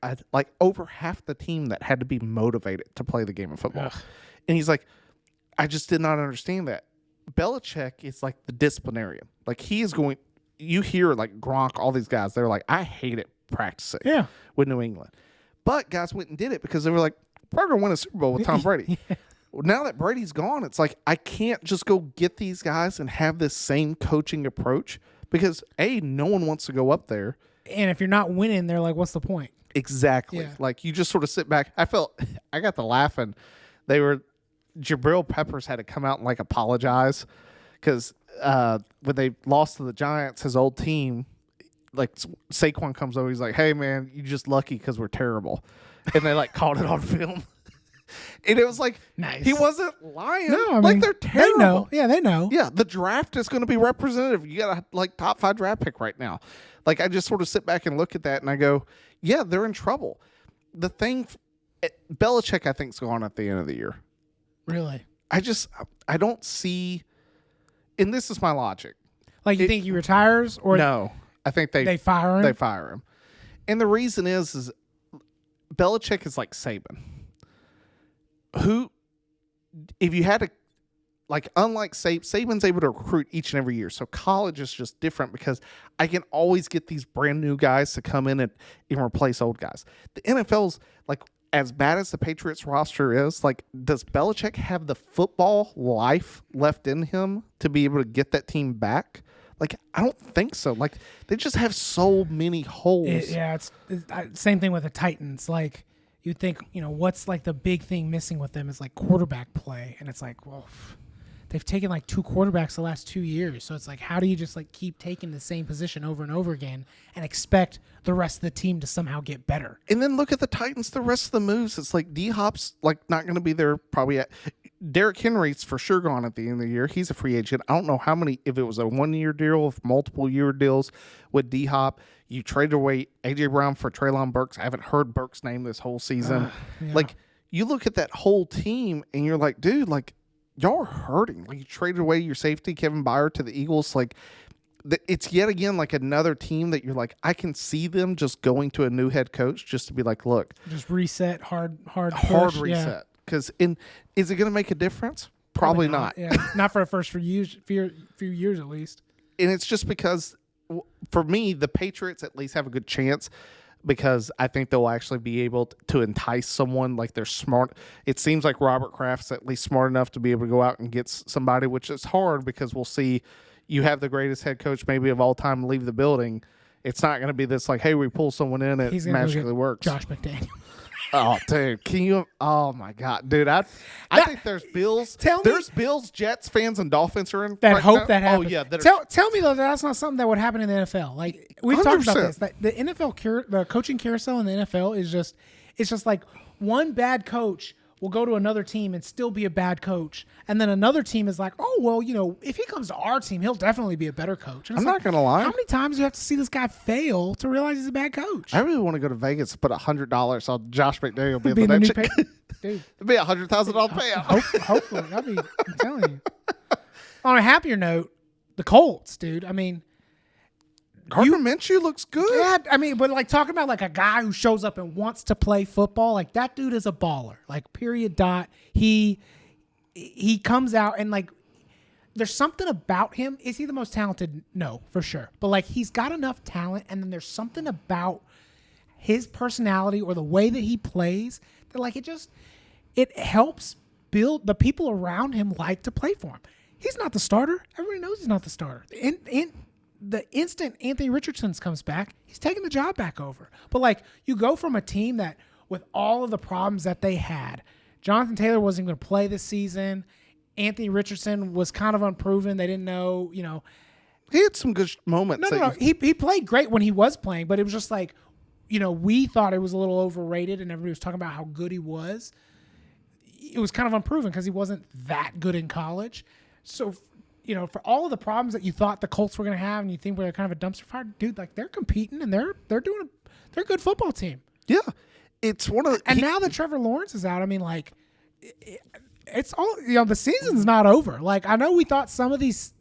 over half the team that had to be motivated to play the game of football. Ugh. And he's like, I just did not understand that. Belichick is the disciplinarian. He is going, you hear Gronk, all these guys, they're like, I hate it practicing with New England. But guys went and did it because they were like, we're going to win a Super Bowl with Tom Brady. Well, now that Brady's gone, it's I can't just go get these guys and have this same coaching approach because, A, no one wants to go up there. And if you're not winning, they're like, what's the point? Exactly. Yeah. You just sort of sit back. I got to laughing. Jabril Peppers had to come out and apologize because when they lost to the Giants, his old team, Saquon comes over. He's like, hey, man, you're just lucky because we're terrible. And they called it on film. And it was like, Nice. he wasn't lying. No, I like mean, they're terrible. They know. Yeah, they know. Yeah, the draft is going to be representative. You got a like top 5 draft pick right now. Like I just sort of sit back and look at that and I go, yeah, they're in trouble. The thing, Belichick, I think, is gone at the end of the year. Really? I don't see, and this is my logic. Like you think he retires or no? I think they fire him. They fire him, and the reason is Belichick is like Saban. Who, if you had to, like, unlike Saban's able to recruit each and every year. So college is just different because I can always get these brand new guys to come in and replace old guys. The NFL's like, as bad as the Patriots roster is, like, does Belichick have the football life left in him to be able to get that team back? Like, I don't think so. Like, they just have so many holes. It's same thing with the Titans. Like, you think, what's like the big thing missing with them is like quarterback play. And it's like, well, they've taken like 2 quarterbacks the last 2 years. So it's like, how do you just like keep taking the same position over and over again and expect the rest of the team to somehow get better? And then look at the Titans, the rest of the moves. It's like D-Hop's like not going to be there probably at. Derrick Henry's for sure gone at the end of the year. He's a free agent. I don't know how many, if it was a 1-year deal, if multiple year deals with D-Hop. You traded away A.J. Brown for Treylon Burks. I haven't heard Burks' name this whole season. Yeah. Like, you look at that whole team and you're like, dude, like, y'all are hurting. Like, you traded away your safety, Kevin Byard, to the Eagles. Like, it's yet again like another team that you're like, I can see them just going to a new head coach just to be like, look. Just reset, hard reset. Yeah. Because is it going to make a difference? Probably not. Yeah, not for the first few years at least. And it's just because, for me, the Patriots at least have a good chance because I think they'll actually be able to entice someone. Like, they're smart. It seems like Robert Kraft's at least smart enough to be able to go out and get somebody, which is hard because we'll see you have the greatest head coach maybe of all time leave the building. It's not going to be this like, hey, we pull someone in, it magically works. Josh McDaniel. Oh, dude, can you? Oh my God, dude, I think there's Bills. There's Bills, Jets fans, and Dolphins are in that right hope now. that happens. Oh yeah, tell me though that's not something that would happen in the NFL. Like we've talked about this. That the NFL the coaching carousel in the NFL is just like one bad coach will go to another team and still be a bad coach, and then another team is like, oh well, if he comes to our team, he'll definitely be a better coach. I'm not gonna lie. How many times do you have to see this guy fail to realize he's a bad coach? I really want to go to Vegas and put $100 on Josh McDaniel being the new dude. It'd be $100,000 payout. Hopefully, I'm telling you. On a happier note, the Colts, dude. I mean, Gardner Minshew looks good. Yeah, I mean, but like talking about like a guy who shows up and wants to play football, like that dude is a baller. Like period. He comes out and like there's something about him. Is he the most talented? No, for sure. But like he's got enough talent, and then there's something about his personality or the way that he plays that like it helps build the people around him like to play for him. He's not the starter. Everybody knows he's not the starter. The instant Anthony Richardson comes back, he's taking the job back over. But, like, you go from a team that, with all of the problems that they had, Jonathan Taylor wasn't going to play this season. Anthony Richardson was kind of unproven. They didn't know, He had some good moments. No. He played great when he was playing, but it was just like, we thought it was a little overrated and everybody was talking about how good he was. It was kind of unproven because he wasn't that good in college. So, for all of the problems that you thought the Colts were going to have and you think they're kind of a dumpster fire, dude, like they're competing and they're a good football team. Yeah. It's one of the, and now that Trevor Lawrence is out, I mean, like it's all, the season's not over. Like I know we thought some of these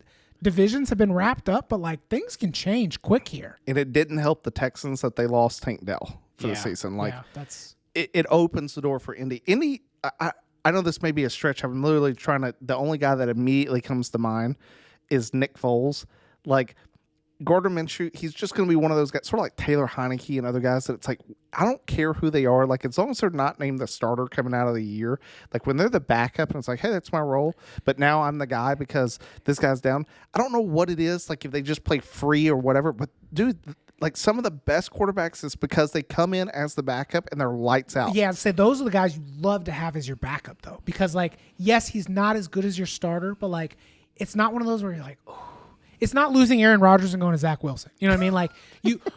divisions have been wrapped up, but like things can change quick here. And it didn't help the Texans that they lost Tank Dell for the season. Like it opens the door for Indy. I know this may be a stretch. I'm literally the only guy that immediately comes to mind is Nick Foles. Like, Gardner Minshew, he's just going to be one of those guys, sort of like Taylor Heineke and other guys that it's like, I don't care who they are. Like, as long as they're not named the starter coming out of the year, like when they're the backup and it's like, hey, that's my role, but now I'm the guy because this guy's down. I don't know what it is, like if they just play free or whatever, but dude, like some of the best quarterbacks is because they come in as the backup and they're lights out. Yeah, I'd say those are the guys you love to have as your backup though, because like, yes, he's not as good as your starter, but like, it's not one of those where you're like, oh, it's not losing Aaron Rodgers and going to Zach Wilson. You know what I mean? Like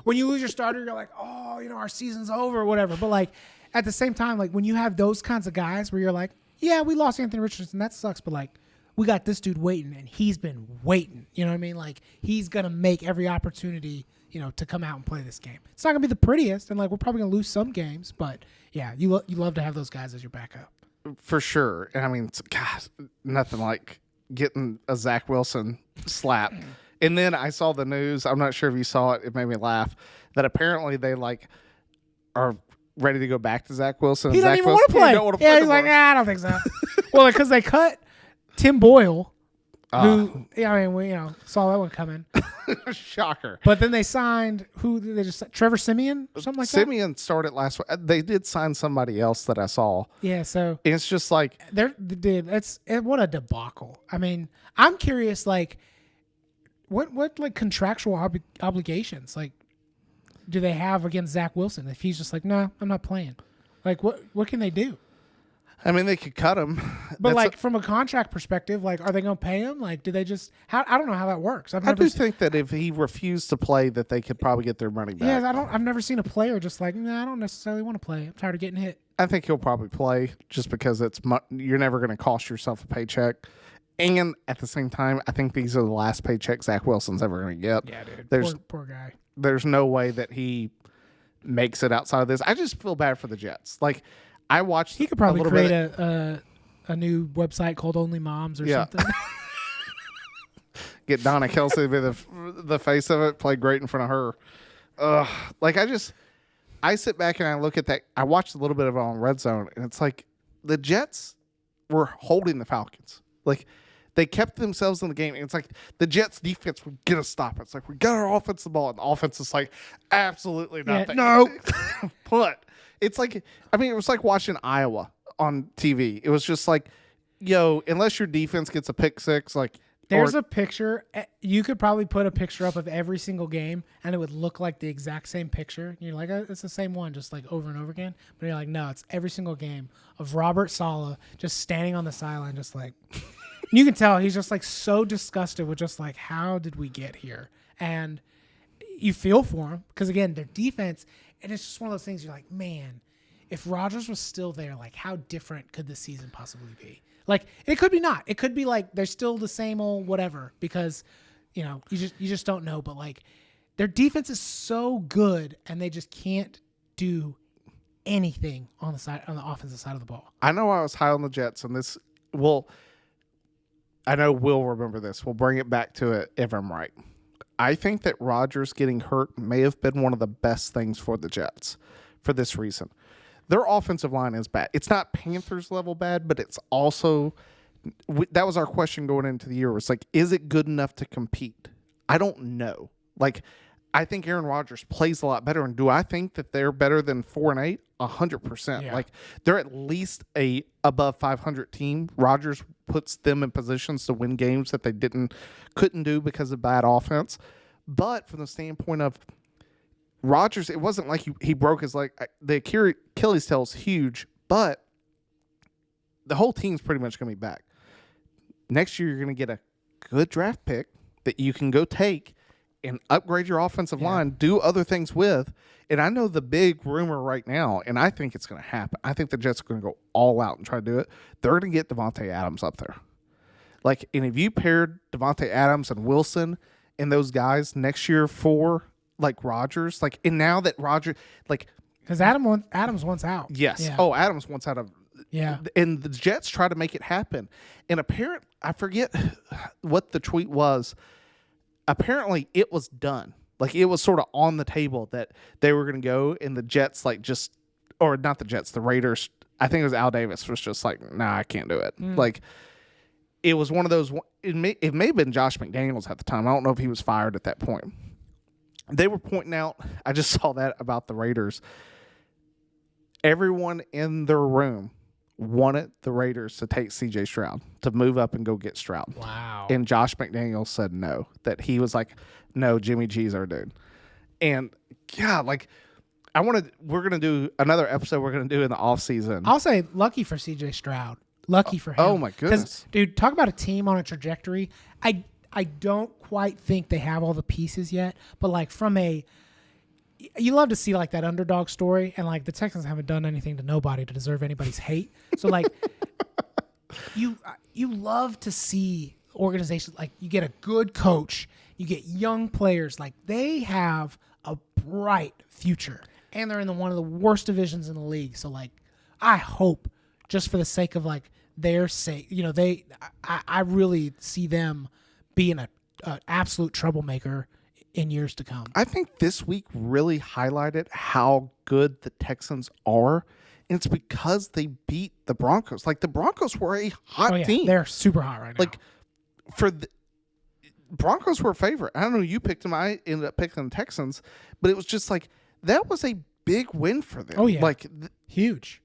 when you lose your starter, you're like, oh, our season's over or whatever. But like at the same time, like when you have those kinds of guys where you're like, yeah, we lost Anthony Richardson, that sucks, but like we got this dude waiting and he's been waiting. You know what I mean? Like he's gonna make every opportunity, to come out and play this game. It's not gonna be the prettiest, and like we're probably gonna lose some games, but yeah, you love to have those guys as your backup. For sure. And I mean, gosh, nothing like getting a Zach Wilson slap. And then I saw the news. I'm not sure if you saw it. It made me laugh that apparently they like are ready to go back to Zach Wilson. He doesn't even want to play. Yeah, he's like, I don't think so. Well, because they cut Tim Boyle, who, we saw that one coming. Shocker. But then they signed Trevor Siemian or something like Siemian started last week. They did sign somebody else that I saw. Yeah, so it's just like what a debacle. I mean, I'm curious, like, what like contractual obligations like do they have against Zach Wilson if he's just like, no, I'm not playing? Like, what can they do? I mean, they could cut him. But from a contract perspective, like, are they going to pay him? Like, do they just? I don't know how that works. I do think that if he refused to play, that they could probably get their money back. Yeah, I've never seen a player just like, I don't necessarily want to play. I'm tired of getting hit. I think he'll probably play just because you're never going to cost yourself a paycheck, and at the same time, I think these are the last paychecks Zach Wilson's ever going to get. Yeah, dude. Poor guy. There's no way that he makes it outside of this. I just feel bad for the Jets. Like, I watched. He could probably create a new website called Only Moms or something. Get Donna Kelsey to be the face of it. Play great in front of her. I sit back and I look at that. I watched a little bit of it on Red Zone, and it's like the Jets were holding the Falcons. Like, they kept themselves in the game. And it's like the Jets defense would get a stop. It's like, we got our offense the ball. And the offense is like, absolutely not. No. But it's like, I mean, it was like watching Iowa on TV. It was just like, unless your defense gets a pick six, like. There's a picture. You could probably put a picture up of every single game, and it would look like the exact same picture. You're like, it's the same one, just like over and over again. But you're like, no, it's every single game of Robert Saleh just standing on the sideline, just like. You can tell he's just like so disgusted with just like, how did we get here? And you feel for him because, again, their defense, and it's just one of those things you're like, man, if Rodgers was still there, like, how different could the season possibly be? Like, it could be not. It could be like they're still the same old whatever because, you just don't know. But like, their defense is so good, and they just can't do anything on the offensive side of the ball. I know I was high on the Jets, and I know we'll remember this. We'll bring it back to it if I'm right. I think that Rodgers getting hurt may have been one of the best things for the Jets for this reason. Their offensive line is bad. It's not Panthers level bad, but it's also that was our question going into the year. Was like, is it good enough to compete? I don't know. Like, I think Aaron Rodgers plays a lot better, and do I think that they're better than 4-8? 100%. Yeah. Like, they're at least a above 500 team. Rodgers puts them in positions to win games that they couldn't do because of bad offense. But from the standpoint of Rodgers, it wasn't like he broke his leg. The Achilles tail is huge, but the whole team's pretty much going to be back. Next year, you're going to get a good draft pick that you can go take and upgrade your offensive line, do other things with. And I know the big rumor right now, and I think it's going to happen. I think the Jets are going to go all out and try to do it. They're going to get Devontae Adams up there. Like, and if you paired Devontae Adams and Wilson and those guys next year for like Rodgers, like, and now that Rodgers, like, because Adams wants out. Yes. Yeah. Oh, Adams wants out of. Yeah. And the Jets try to make it happen. And I forget what the tweet was. Apparently, it was done. Like, it was sort of on the table that they were going to go, and the Jets, like, or not the Jets, the Raiders. I think it was Al Davis was just like, nah, I can't do it. Like, it was one of those. It may have been Josh McDaniels at the time. I don't know if he was fired at that point. They were pointing out, I just saw that about the Raiders. Everyone in their room wanted the Raiders to take C.J. Stroud, to move up and go get Stroud. Wow. And Josh McDaniels said no, that he was like, no, Jimmy G's our dude. And, God, like, we're going to do another episode we're going to do in the offseason. I'll say lucky for C.J. Stroud. Lucky for him. Oh, my goodness. Dude, talk about a team on a trajectory. I don't quite think they have all the pieces yet, but like you love to see like that underdog story, and like the Texans haven't done anything to nobody to deserve anybody's hate. So like you love to see organizations like you get a good coach, you get young players, like they have a bright future, and they're in one of the worst divisions in the league. So like I hope, just for the sake of like their sake, I really see them being an absolute troublemaker in years to come. I think this week really highlighted how good the Texans are, and it's because they beat the Broncos. Like the Broncos were a hot team. They're super hot right now. Like for the Broncos were a favorite. I don't know, you picked them. I ended up picking the Texans, but it was just like that was a big win for them. Oh yeah, like huge.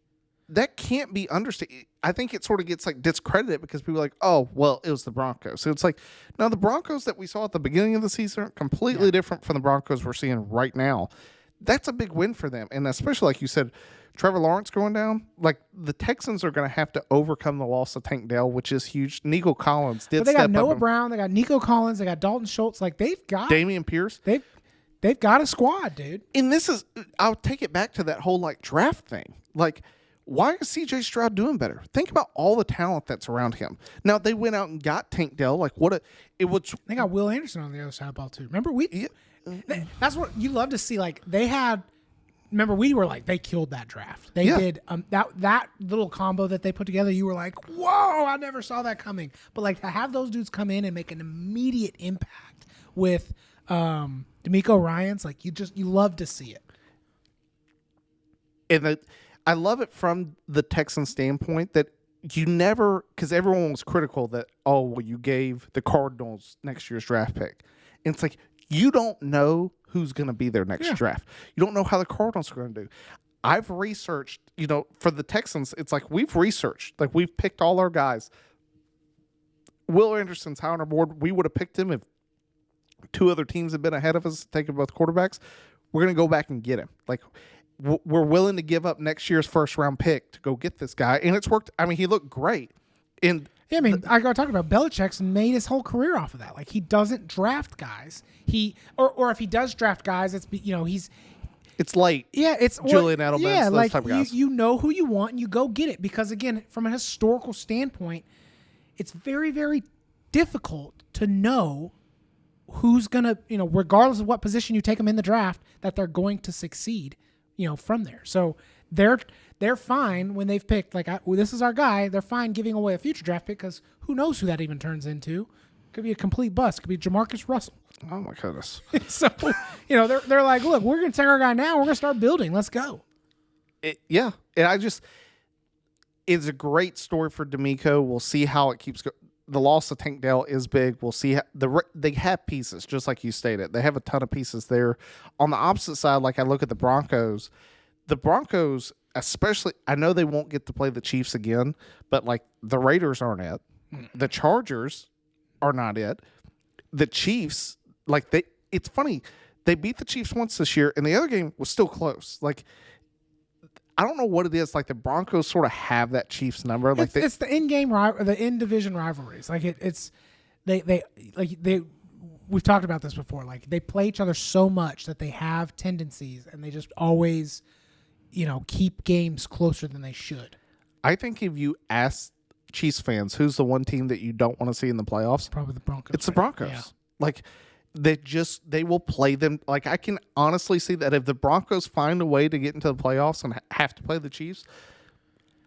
That can't be understated. I think it sort of gets like discredited because people are like, oh, well, it was the Broncos. So it's like, now the Broncos that we saw at the beginning of the season are completely different from the Broncos we're seeing right now. That's a big win for them. And especially like you said, Trevor Lawrence going down, like the Texans are going to have to overcome the loss of Tank Dell, which is huge. Nico Collins did step up. But they got Noah Brown, they got Nico Collins, they got Dalton Schultz. Like they've got Damian Pierce. They've got a squad, dude. And this is, I'll take it back to that whole like draft thing. Like, why is C.J. Stroud doing better? Think about all the talent that's around him. Now, they went out and got Tank Dell. Like, they got Will Anderson on the other side of the ball, too. Remember, that's what you love to see. Like, remember, we were like, they killed that draft. They did that little combo that they put together. You were like, whoa, I never saw that coming. But, like, to have those dudes come in and make an immediate impact with D'Amico Ryans, like, you love to see it. And I love it from the Texan standpoint that you never, because everyone was critical that, oh, well, you gave the Cardinals next year's draft pick. And it's like, you don't know who's going to be their next draft. You don't know how the Cardinals are going to do. I've researched, for the Texans, it's like we've researched, like we've picked all our guys. Will Anderson's high on our board. We would have picked him if two other teams had been ahead of us, taking both quarterbacks. We're going to go back and get him. Like, we're willing to give up next year's first-round pick to go get this guy, and it's worked. I mean, he looked great. And I got to talk about Belichick's made his whole career off of that. Like, he doesn't draft guys. Or if he does draft guys, it's it's late. Yeah, it's Julian Edelman. Yeah, those like type of guys. You know who you want, and you go get it. Because again, from a historical standpoint, it's very, very difficult to know who's gonna, regardless of what position you take them in the draft, that they're going to succeed. From there. So they're fine when they've picked, like, this is our guy. They're fine giving away a future draft pick because who knows who that even turns into. Could be a complete bust. Could be Jamarcus Russell. Oh, my goodness. So, they're like, look, we're going to take our guy now. We're going to start building. Let's go. And it's a great story for D'Amico. We'll see how it keeps going. The loss of Tank Dell is big. We'll see. They have pieces, just like you stated. They have a ton of pieces there. On the opposite side, like I look at the Broncos, especially, I know they won't get to play the Chiefs again, but like the Raiders aren't it. The Chargers are not it. The Chiefs, it's funny. They beat the Chiefs once this year, and the other game was still close. Like, I don't know what it is. Like the Broncos sort of have that Chiefs number. Like it's the in division rivalries. Like we've talked about this before. Like they play each other so much that they have tendencies, and they just always, keep games closer than they should. I think if you ask Chiefs fans who's the one team that you don't want to see in the playoffs, probably the Broncos. It's the Broncos. Yeah. Like. They will play them. Like I can honestly see that if the Broncos find a way to get into the playoffs and have to play the Chiefs,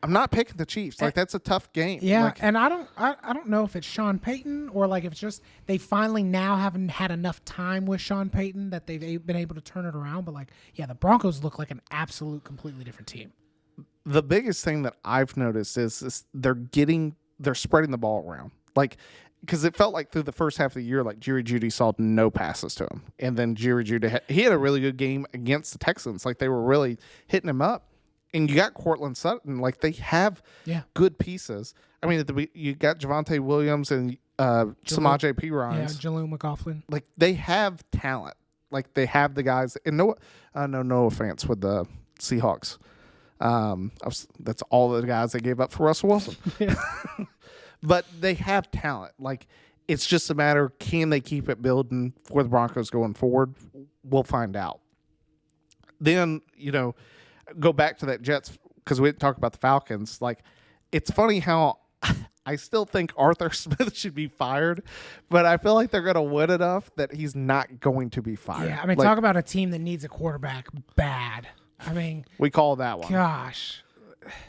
I'm not picking the Chiefs. Like that's a tough game. Yeah, and I don't know if it's Sean Payton or like if it's just they finally now haven't had enough time with Sean Payton that they've been able to turn it around. But like, yeah, the Broncos look like an absolute, completely different team. The biggest thing that I've noticed is they're spreading the ball around. Like. Because it felt like through the first half of the year, like Jerry Jeudy saw no passes to him. And then Jerry Jeudy, he had a really good game against the Texans. Like they were really hitting him up. And you got Cortland Sutton. Like they have good pieces. I mean, you got Javonte Williams and Samaje Perine. Yeah, Jaleel McLaughlin. Like they have talent. Like they have the guys. And no offense with the Seahawks. That's all the guys they gave up for Russell Wilson. Yeah. But they have talent. Like, It's just a matter, can they keep it building for the Broncos going forward? We'll find out. Then, go back to that Jets, because we didn't talk about the Falcons. Like, it's funny how I still think Arthur Smith should be fired, but I feel like they're going to win enough that he's not going to be fired. Yeah, I mean, talk about a team that needs a quarterback bad. I mean, we call that one. Gosh.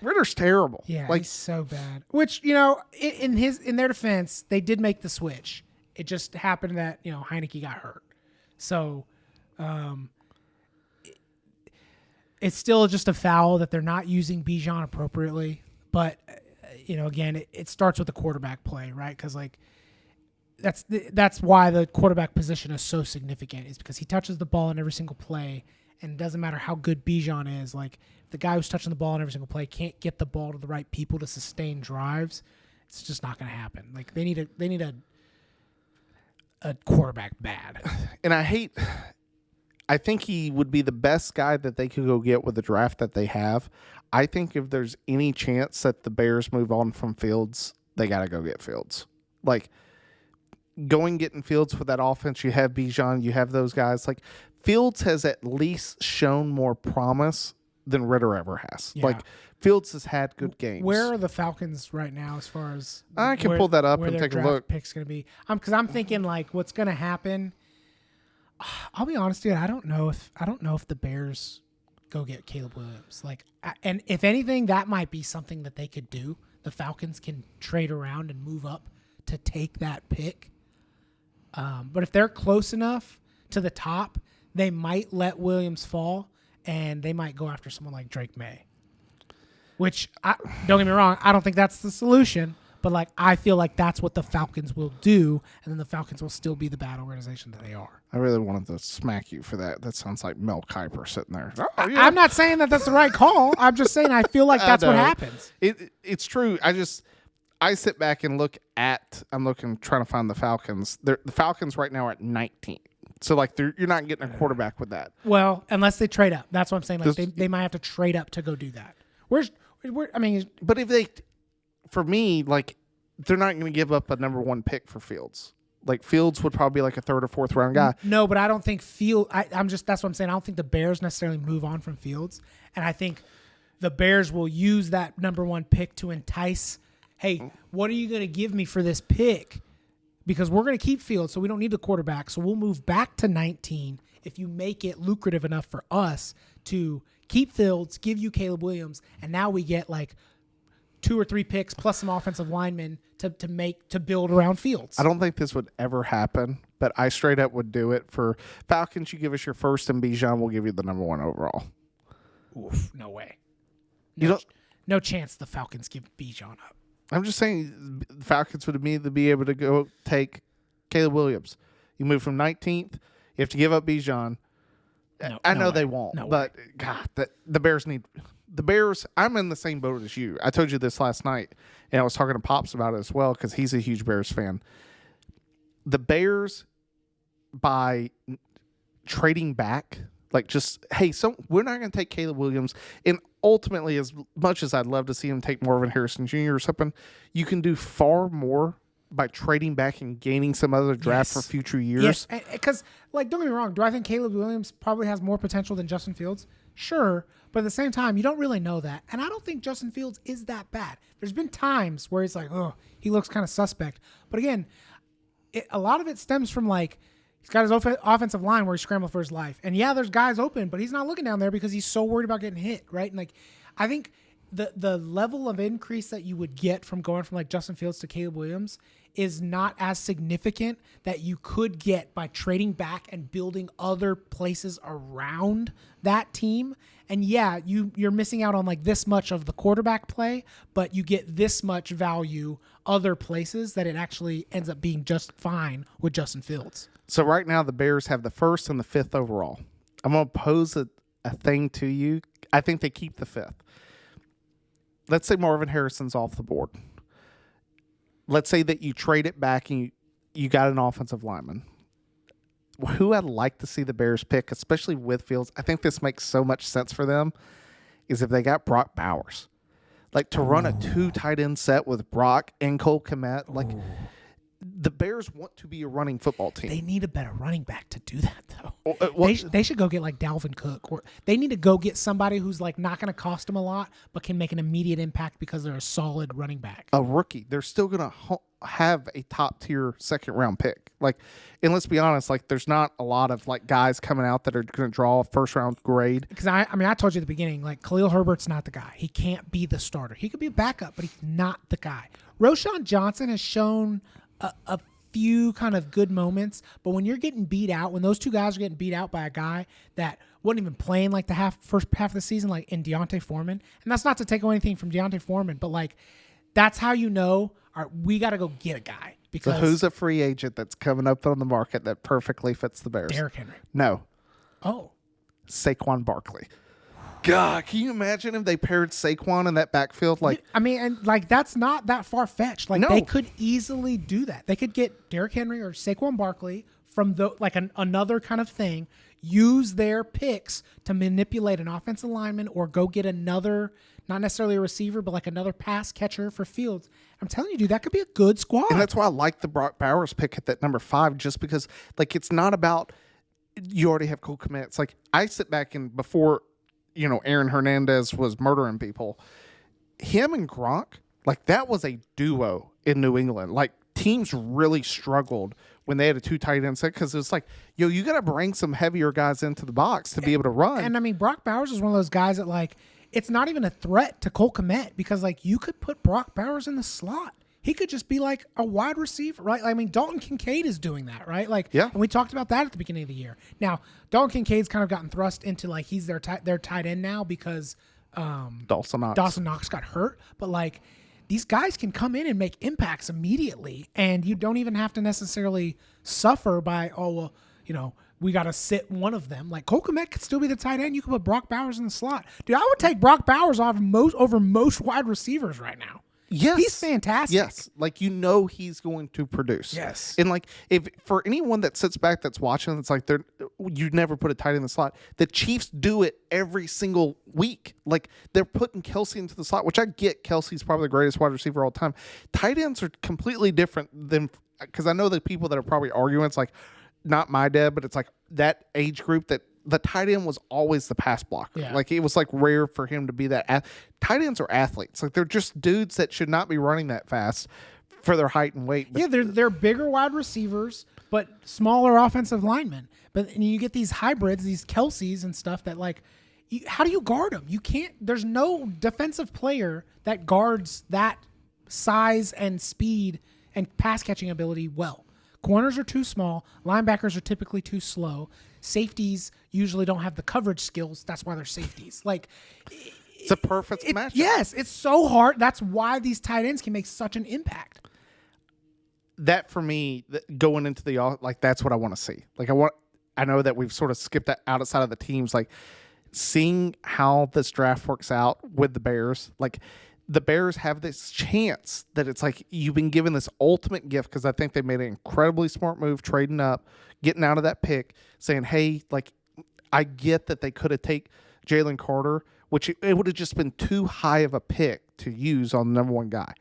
Ritter's terrible. Yeah, he's so bad. Which, in their defense, they did make the switch. It just happened that, Heineke got hurt. So, it's still just a foul that they're not using Bijan appropriately. But, again, it starts with the quarterback play, right? Because, that's why the quarterback position is so significant, is because he touches the ball in every single play, and it doesn't matter how good Bijan is. Like, if the guy who's touching the ball in every single play can't get the ball to the right people to sustain drives, it's just not going to happen. Like, they need a quarterback bad. And I think he would be the best guy that they could go get with the draft that they have. I think if there's any chance that the Bears move on from Fields, they got to go get Fields. Like, getting Fields for that offense, you have Bijan, you have those guys. Like, Fields has at least shown more promise than Ritter ever has. Yeah. Like, Fields has had good games. Where are the Falcons right now as far as I can pull that up and take a look. Pick's going to be. Because I'm thinking, like, what's going to happen. I'll be honest, dude. I don't know if the Bears go get Caleb Williams. Like, and if anything, that might be something that they could do. The Falcons can trade around and move up to take that pick. But if they're close enough to the top, they might let Williams fall, and they might go after someone like Drake May. Which, don't get me wrong, I don't think that's the solution. But, like, I feel like that's what the Falcons will do, and then the Falcons will still be the bad organization that they are. I really wanted to smack you for that. That sounds like Mel Kiper sitting there. Oh, yeah. I'm not saying that that's the right call. I'm just saying I feel like that's what happens. It's true. I sit back and trying to find the Falcons. The Falcons right now are at 19. So, like, you're not getting a quarterback with that. Well, unless they trade up. That's what I'm saying. Like, they might have to trade up to go do that. But if they... For me, like, they're not going to give up a number one pick for Fields. Like, Fields would probably be like a third or fourth round guy. No, but I don't think that's what I'm saying. I don't think the Bears necessarily move on from Fields. And I think the Bears will use that number one pick to entice, hey, what are you going to give me for this pick? Because we're going to keep Fields, so we don't need the quarterback. So we'll move back to 19 if you make it lucrative enough for us to keep Fields, give you Caleb Williams, and now we get, like, 2 or 3 picks plus some offensive linemen to build around Fields. I don't think this would ever happen, but I straight up would do it for Falcons. You give us your first, and Bijan will give you the number one overall. Oof, no way. No chance the Falcons give Bijan up. I'm just saying the Falcons would immediately be able to go take Caleb Williams. You move from 19th. You have to give up Bijan. I know they won't, but God, the Bears need. The Bears, I'm in the same boat as you. I told you this last night, and I was talking to Pops about it as well because he's a huge Bears fan. The Bears, by trading back, like just, hey, we're not going to take Caleb Williams. And ultimately, as much as I'd love to see him take Marvin Harrison Jr. or something, you can do far more by trading back and gaining some other draft for future years. Yes, because, like, don't get me wrong. Do I think Caleb Williams probably has more potential than Justin Fields? Sure. But at the same time, you don't really know that. And I don't think Justin Fields is that bad. There's been times where it's like, oh, he looks kind of suspect. But again, a lot of it stems from, like, he's got his offensive line where he's scrambling for his life. And, yeah, there's guys open, but he's not looking down there because he's so worried about getting hit, right? And, like, I think the level of increase that you would get from going from, like, Justin Fields to Caleb Williams is not as significant that you could get by trading back and building other places around that team. And yeah, you're missing out on, like, this much of the quarterback play, but you get this much value other places that it actually ends up being just fine with Justin Fields. So right now the Bears have the 1st and the 5th overall. I'm going to pose a thing to you. I think they keep the 5th. Let's say Marvin Harrison's off the board. Let's say that you trade it back and you got an offensive lineman. Who I'd like to see the Bears pick, especially with Fields, I think this makes so much sense for them, is if they got Brock Bowers. Like, to run a 2 tight end set with Brock and Cole Kmet. Like, the Bears want to be a running football team. They need a better running back to do that, though. Well, They should go get like Dalvin Cook, or they need to go get somebody who's like not going to cost them a lot, but can make an immediate impact because they're a solid running back. a rookie. They're still going to have a top tier second round pick. Like, and let's be honest, like there's not a lot of like guys coming out that are going to draw a first round grade. Because I told you at the beginning, like Khalil Herbert's not the guy. He can't be the starter. He could be a backup, but he's not the guy. Roshan Johnson has shown a few kind of good moments, but when you're getting beat out, when those two guys are getting beat out by a guy that wasn't even playing like the first half of the season, like in Deontay Foreman, and that's not to take away anything from Deontay Foreman, but like that's how you know, all right, we got to go get a guy. Because So who's a free agent that's coming up on the market that perfectly fits the Bears? Derrick Henry. No, Oh, Saquon Barkley. God, can you imagine if they paired Saquon in that backfield? Like, I mean, and like that's not that far fetched. Like No. they could easily do that. They could get Derrick Henry or Saquon Barkley from another kind of thing. Use their picks to manipulate an offensive lineman or go get another, not necessarily a receiver, but like another pass catcher for Fields. I'm telling you, dude, that could be a good squad. and that's why I like the Brock Bowers pick at that number 5, just because like it's not about you already have Cole Kmet. It's like I sit back and before, Aaron Hernandez was murdering people, him and Gronk, like that was a duo in New England. Like teams really struggled when they had a 2 tight end set because it's like, you got to bring some heavier guys into the box to be able to run. And I mean, Brock Bowers is one of those guys that like, it's not even a threat to Cole Kmet because like you could put Brock Bowers in the slot. He could just be like a wide receiver, right? I mean, Dalton Kincaid is doing that, right? Like, yeah. And we talked about that at the beginning of the year. Now, Dalton Kincaid's kind of gotten thrust into like he's their tight end now because Dawson Knox got hurt. But like these guys can come in and make impacts immediately, and you don't even have to necessarily suffer by we got to sit one of them. Like Cole Kmet could still be the tight end. You could put Brock Bowers in the slot, dude. I would take Brock Bowers over most wide receivers right now. Yes. He's fantastic. Yes. Like, he's going to produce. Yes. And like, if for anyone that sits back that's watching, it's like you never put a tight end in the slot. The Chiefs do it every single week. Like, they're putting Kelsey into the slot, which I get. Kelsey's probably the greatest wide receiver of all time. Tight ends are completely different than, because I know the people that are probably arguing, it's like, not my dad, but it's like that age group that the tight end was always the pass blocker. Yeah. Like it was like rare for him to be that. Tight ends are athletes. Like they're just dudes that should not be running that fast for their height and weight. But they're bigger wide receivers, but smaller offensive linemen. But and you get these hybrids, these Kelseys and stuff that like, how do you guard them? You can't. There's no defensive player that guards that size and speed and pass catching ability well. Corners are too small. Linebackers are typically too slow. Safeties usually don't have the coverage skills. That's why they're safeties. Like, it's a perfect match. Yes, it's so hard. That's why these tight ends can make such an impact. That for me, going into that's what I want to see. Like I know that we've sort of skipped that outside of the teams. Like seeing how this draft works out with the Bears, like. The Bears have this chance that it's like you've been given this ultimate gift because I think they made an incredibly smart move trading up, getting out of that pick, saying, hey, like, I get that they could have taken Jalen Carter, which it would have just been too high of a pick to use on the number 1 guy.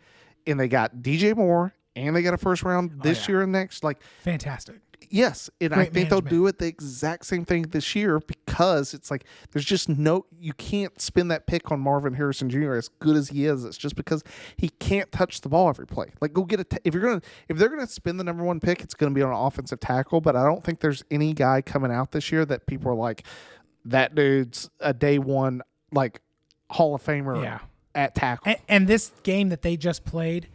And they got DJ Moore and they got a first round this year and next. Like, fantastic. Yes, and Great I think they'll do it the exact same thing this year because it's like there's just you can't spin that pick on Marvin Harrison Jr. as good as he is. It's just because he can't touch the ball every play. Like go get if they're gonna spin the number 1 pick, it's gonna be on an offensive tackle. But I don't think there's any guy coming out this year that people are like, that dude's a day 1 like Hall of Famer at tackle. And this game that they just played,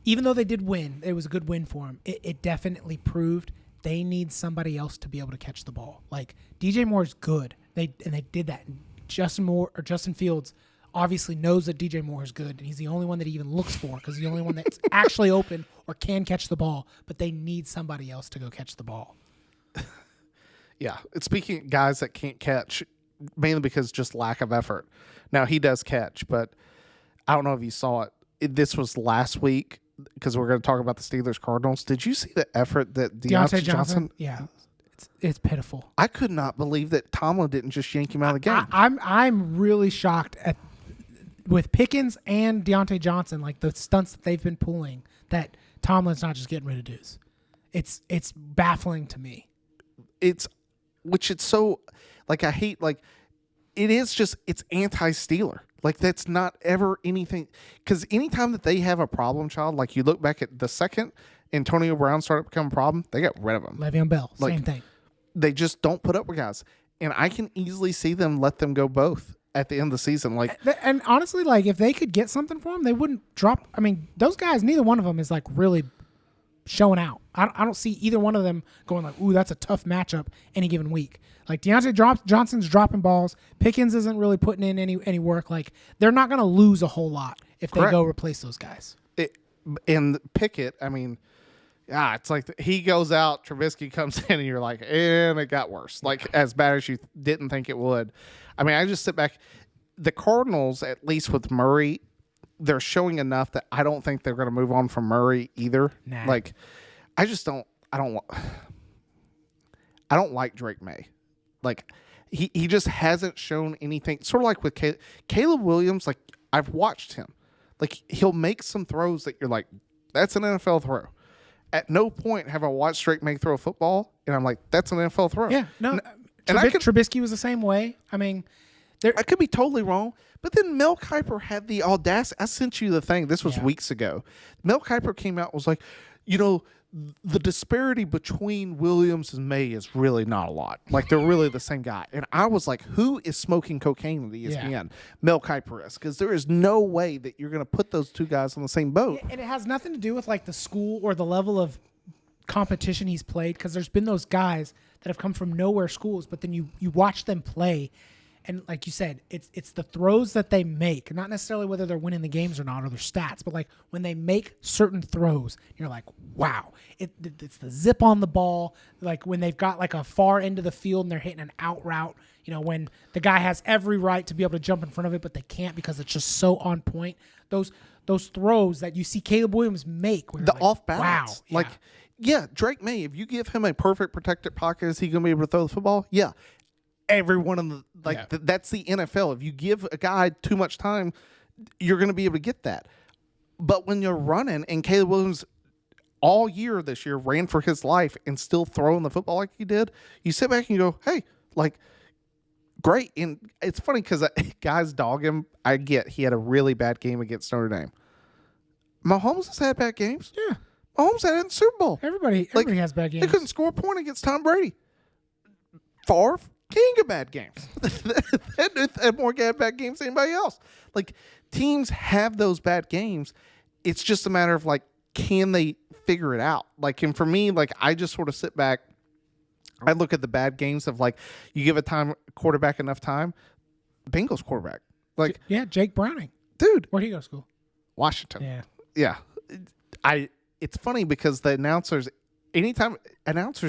even though they did win, it was a good win for them. It definitely proved. They need somebody else to be able to catch the ball. Like DJ Moore's good. They did that. Justin Fields obviously knows that DJ Moore is good, and he's the only one that he even looks for because he's the only one that's actually open or can catch the ball. But they need somebody else to go catch the ball. Yeah, it's speaking of guys that can't catch, mainly because just lack of effort. Now he does catch, but I don't know if you saw it. This was last week. Because we're going to talk about the Steelers Cardinals. Did you see the effort that Deontay Johnson? Yeah, it's pitiful. I could not believe that Tomlin didn't just yank him out of the game. I'm really shocked with Pickens and Deontay Johnson, like the stunts that they've been pulling, that Tomlin's not just getting rid of dudes. It's baffling to me. It's so, like, I hate, like, it's anti-Steeler. Like, that's not ever anything, because anytime that they have a problem child, like, you look back at the second Antonio Brown started to become a problem, they got rid of him. Le'Veon Bell, Like, same thing. They just don't put up with guys. And I can easily see them let them go both at the end of the season. Like, And honestly, like, if they could get something for him, they wouldn't drop. I mean, those guys, neither one of them is, like, really showing out. I don't see either one of them going like, ooh, that's a tough matchup any given week. Like, Johnson's dropping balls. Pickens isn't really putting in any work. Like, they're not going to lose a whole lot if they go replace those guys. And Pickett, I mean, it's like he goes out, Trubisky comes in, and you're like, and it got worse. Like, as bad as you didn't think it would. I mean, I just sit back. The Cardinals, at least with Murray, they're showing enough that I don't think they're going to move on from Murray either. Nah. Like, I don't like Drake May. Like, he just hasn't shown anything. Sort of like with Caleb Williams, like, I've watched him. Like, he'll make some throws that you're like, that's an NFL throw. At no point have I watched Drake May throw a football, and I'm like, that's an NFL throw. Yeah, no. And Trubisky was the same way. I mean, I could be totally wrong, but then Mel Kiper had the audacity. I sent you the thing. This was weeks ago. Mel Kiper came out and was like, the disparity between Williams and May is really not a lot. Like, they're really the same guy. And I was like, who is smoking cocaine at ESPN? Yeah. Mel Kiper is. Because there is no way that you're going to put those two guys on the same boat. And it has nothing to do with, like, the school or the level of competition he's played, because there's been those guys that have come from nowhere schools, but then you watch them play, and like you said, it's the throws that they make, not necessarily whether they're winning the games or not, or their stats, but like when they make certain throws, you're like, wow, it's the zip on the ball, like when they've got like a far end of the field and they're hitting an out route, when the guy has every right to be able to jump in front of it, but they can't because it's just so on point. Those throws that you see Caleb Williams make, the like, off balance, wow, like. Yeah, Drake May, if you give him a perfect protected pocket, is he going to be able to throw the football? Yeah. Everyone in the that's the NFL. If you give a guy too much time, you're going to be able to get that. But when you're running, and Caleb Williams all year this year ran for his life and still throwing the football like he did, you sit back and you go, hey, like, great. And it's funny because guys dog him. I get he had a really bad game against Notre Dame. Mahomes has had bad games. Yeah. Mahomes had it in the Super Bowl. Everybody has bad games. They couldn't score a point against Tom Brady. Favre, king of bad games. That had more bad games than anybody else. Like, teams have those bad games. It's just a matter of, like, can they figure it out? Like, and for me, like, I just sort of sit back. I look at the bad games of, like, you give a quarterback enough time. Bengals quarterback. Like, yeah, Jake Browning. Dude. Where'd he go to school? Washington. Yeah. It's funny because the announcers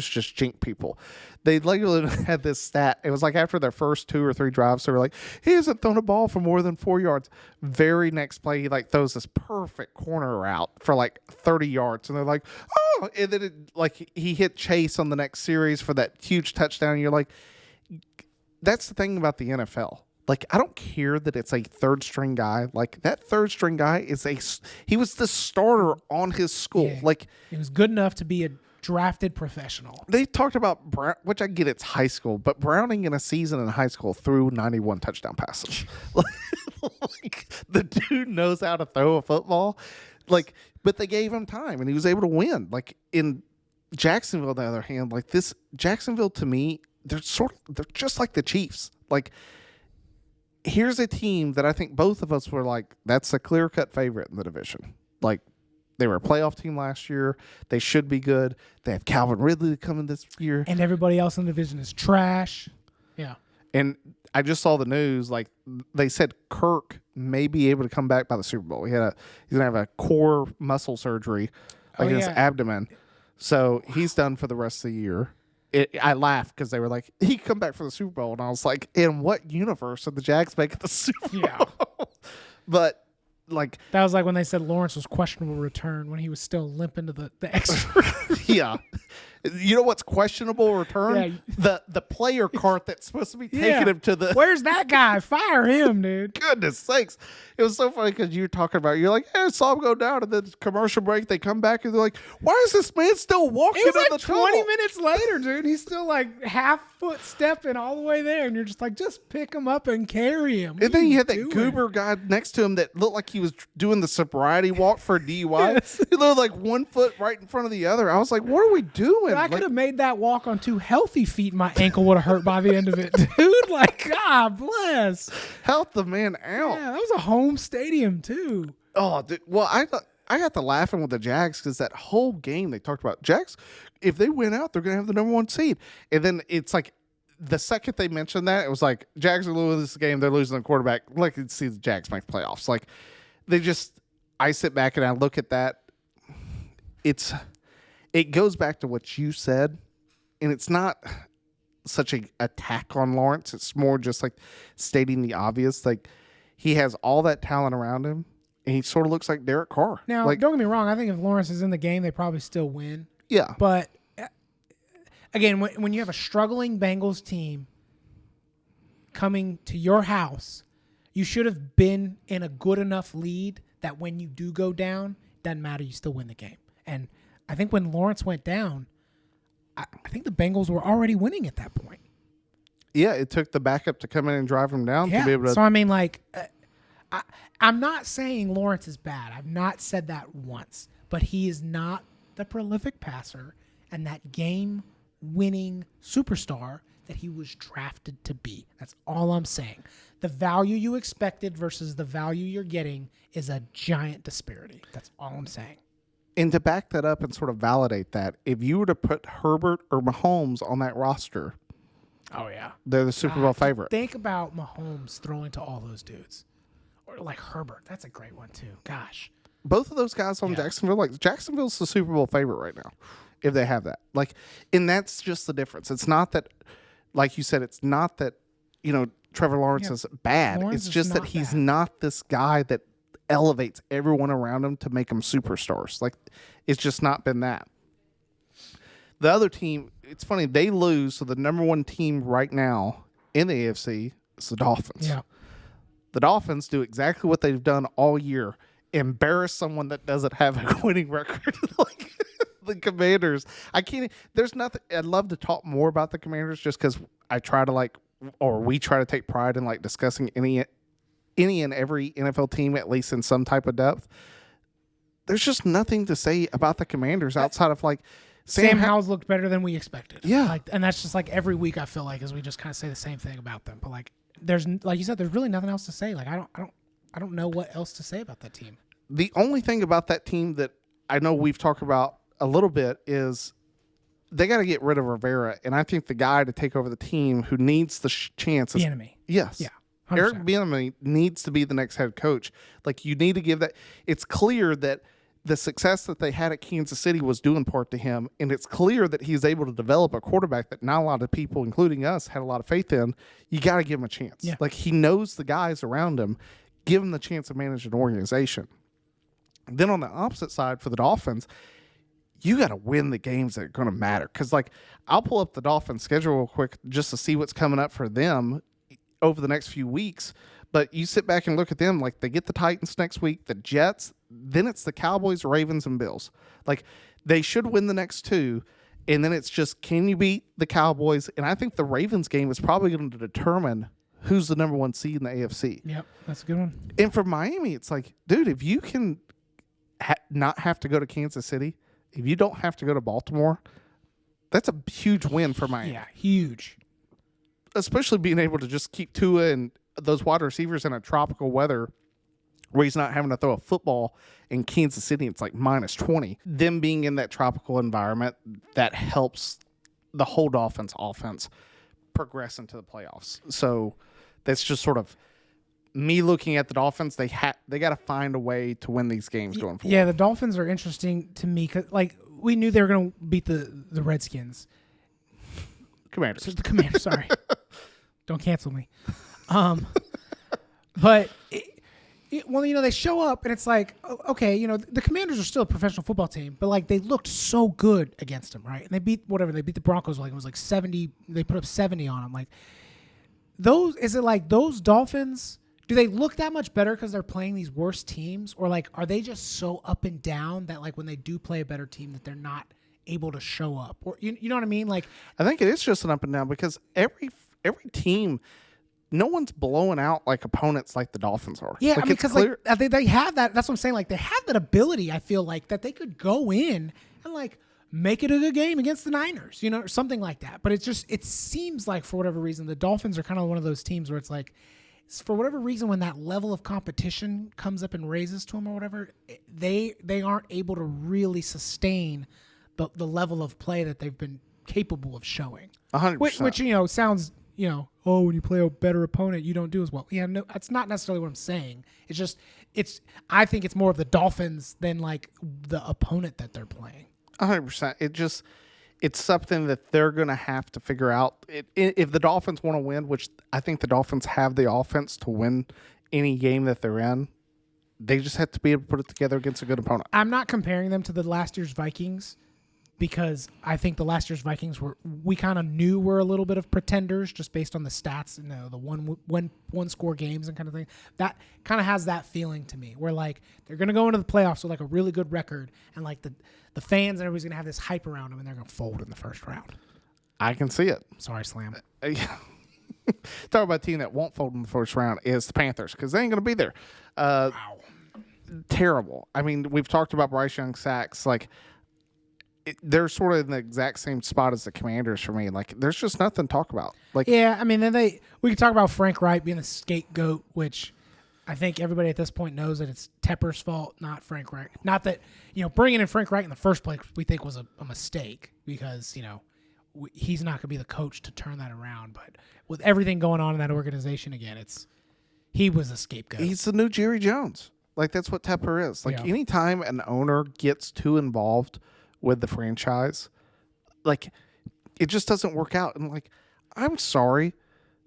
just jinx people. They literally had this stat. It was like after their first 2 or 3 drives, they were like, he hasn't thrown a ball for more than 4 yards. Very next play, he like throws this perfect corner route for like 30 yards. And they're like, oh, and then he hit Chase on the next series for that huge touchdown. And you're like, that's the thing about the NFL. Like, I don't care that it's a third string guy. Like, that third string guy he was the starter on his school. Yeah, like, he was good enough to be a drafted professional. They talked about which I get, it's high school, but Browning in a season in high school threw 91 touchdown passes. Like, the dude knows how to throw a football. Like, but they gave him time and he was able to win. Like, in Jacksonville, on the other hand, like Jacksonville to me, they're just like the Chiefs. Like, here's a team that I think both of us were like, that's a clear-cut favorite in the division. Like, they were a playoff team last year. They should be good. They have Calvin Ridley coming this year. And everybody else in the division is trash. Yeah. And I just saw the news, like, they said Kirk may be able to come back by the Super Bowl. He's going to have a core muscle surgery in his abdomen. So he's done for the rest of the year. I laughed because they were like, he come back for the Super Bowl. And I was like, in what universe are the Jags making the Super Bowl? Yeah. But, like... That was like when they said Lawrence was questionable return when he was still limping to the extra. Yeah. You know what's questionable return? Yeah. The player cart that's supposed to be taking him to the. Where's that guy? Fire him, dude. Goodness sakes. It was so funny because you were talking about, you're like, I saw him go down, and then commercial break, they come back and they're like, why is this man still walking It was in like the 20 tunnel? minutes later, dude. He's still like half foot stepping all the way there. And you're just like, just pick him up and carry him. And then you had that doing? goober guy next to him that looked like he was doing the sobriety walk for a DUI. Yes. He looked like one foot right in front of the other. I was like, what are we doing? If I Like, could have made that walk on 2 healthy feet, my ankle would have hurt by the end of it, dude. Like, God bless. help the man out. Yeah, that was a home stadium, too. Oh, dude. Well, I got to laughing with the Jags because that whole game they talked about Jags. If they win out, they're going to have the number 1 seed. And then it's like the second they mentioned that, it was like Jags are losing this game. They're losing the quarterback. Like, to see the Jags make playoffs. Like, I sit back and I look at that. It goes back to what you said, and it's not such an attack on Lawrence. It's more just like stating the obvious. Like, he has all that talent around him, and he sort of looks like Derek Carr. Now, like, don't get me wrong. I think if Lawrence is in the game, they probably still win. yeah. But, again, when you have a struggling Bengals team coming to your house, you should have been in a good enough lead that when you do go down, doesn't matter, you still win the game. And I think when Lawrence went down, I think the Bengals were already winning at that point. Yeah, it took the backup to come in and drive him down to be able to. So, I mean, like, I'm not saying Lawrence is bad. I've not said that once. But he is not the prolific passer and that game-winning superstar that he was drafted to be. That's all I'm saying. The value you expected versus the value you're getting is a giant disparity. That's all I'm saying. And to back that up and sort of validate that, if you were to put Herbert or Mahomes on that roster, oh, yeah, they're the Super Bowl favorite. Think about Mahomes throwing to all those dudes. Or like Herbert. That's a great one, too. Gosh. Both of those guys on Jacksonville, like Jacksonville's the Super Bowl favorite right now, if they have that. Like, and that's just the difference. It's not that, like you said, it's not that, Trevor Lawrence is bad. Lawrence It's just that he's not this guy that elevates everyone around him to make them superstars. Like, it's just not been that. The other team, it's funny, they lose, so the number 1 team right now in the AFC is the Dolphins. Yeah. The Dolphins do exactly what they've done all year, embarrass someone that doesn't have a winning record. Like the Commanders. There's nothing. I'd love to talk more about the Commanders just because I try to we try to take pride in like discussing any and every NFL team, at least in some type of depth. There's just nothing to say about the Commanders outside of like Sam Howell's looked better than we expected. Yeah. And that's just like every week I feel like as we just kind of say the same thing about them. But like there's, like you said, there's really nothing else to say. Like I don't know what else to say about that team. The only thing about that team that I know we've talked about a little bit is they got to get rid of Rivera, and I think the guy to take over the team who needs the chance is Bieniemy. Yes. Yeah. 100%. Eric Bieniemy needs to be the next head coach. Like, you need to give that. It's clear that the success that they had at Kansas City was due in part to him, and it's clear that he's able to develop a quarterback that not a lot of people, including us, had a lot of faith in. You got to give him a chance. Yeah. Like, he knows the guys around him. Give him the chance to manage an organization. Then on the opposite side for the Dolphins, you got to win the games that are going to matter. Because, like, I'll pull up the Dolphins' schedule real quick just to see what's coming up for them over the next few weeks. But you sit back and look at them, like, they get the Titans next week, the Jets, then it's the Cowboys, Ravens, and Bills. Like, they should win the next 2, and then it's just, can you beat the Cowboys? And I think the Ravens game is probably going to determine who's the number 1 seed in the AFC. Yep, that's a good one. And for Miami, it's like, dude, if you can not have to go to Kansas City, if you don't have to go to Baltimore, that's a huge win for Miami. Yeah, huge. Especially being able to just keep Tua and those wide receivers in a tropical weather where he's not having to throw a football in Kansas City. It's like minus 20. Them being in that tropical environment, that helps the whole Dolphins offense progress into the playoffs. So that's just sort of me looking at the Dolphins. They got to find a way to win these games going forward. Yeah, the Dolphins are interesting to me because, like, we knew they were going to beat the Redskins. Commanders. The Commanders, sorry. Don't cancel me. But Well, they show up and it's like, okay, the Commanders are still a professional football team, but like they looked so good against them, right? And they beat the Broncos, like it was like 70. They put up 70 on them. Like is it like those Dolphins? Do they look that much better because they're playing these worse teams, or like are they just so up and down that like when they do play a better team that they're not able to show up, or you know what I mean? Like I think it is just an up and down because every team. No one's blowing out like opponents like the Dolphins are. Yeah, like, because like they have that. That's what I'm saying. Like they have that ability. I feel like that they could go in and like make it a good game against the Niners, or something like that. But it seems like for whatever reason the Dolphins are kind of one of those teams where it's like, for whatever reason, when that level of competition comes up and raises to them or whatever, they aren't able to really sustain the level of play that they've been capable of showing. 100%. Which sounds. When you play a better opponent, you don't do as well. Yeah, no, that's not necessarily what I'm saying. It's just, I think it's more of the Dolphins than like the opponent that they're playing. 100%. It's something that they're going to have to figure out. If the Dolphins want to win, which I think the Dolphins have the offense to win any game that they're in, they just have to be able to put it together against a good opponent. I'm not comparing them to the last year's Vikings, because I think the last year's Vikings we kind of knew were a little bit of pretenders just based on the stats and the one score games and kind of thing. That kind of has that feeling to me, where like they're going to go into the playoffs with like a really good record, and like the fans and everybody's going to have this hype around them, and they're going to fold in the first round. I can see it. Sorry, Slam. Talk about a team that won't fold in the first round is the Panthers, because they ain't going to be there. Wow. Terrible. I mean, we've talked about Bryce Young sacks. Like, they're sort of in the exact same spot as the Commanders for me. Like, there's just nothing to talk about. Like, yeah, I mean, we could talk about Frank Reich being the scapegoat, which I think everybody at this point knows that it's Tepper's fault, not Frank Reich. Not that bringing in Frank Reich in the first place we think was a mistake, because he's not going to be the coach to turn that around. But with everything going on in that organization, again, he was a scapegoat. He's the new Jerry Jones. Like, that's what Tepper is. Like, anytime an owner gets too involved with the franchise, like, it just doesn't work out. And like, I'm sorry,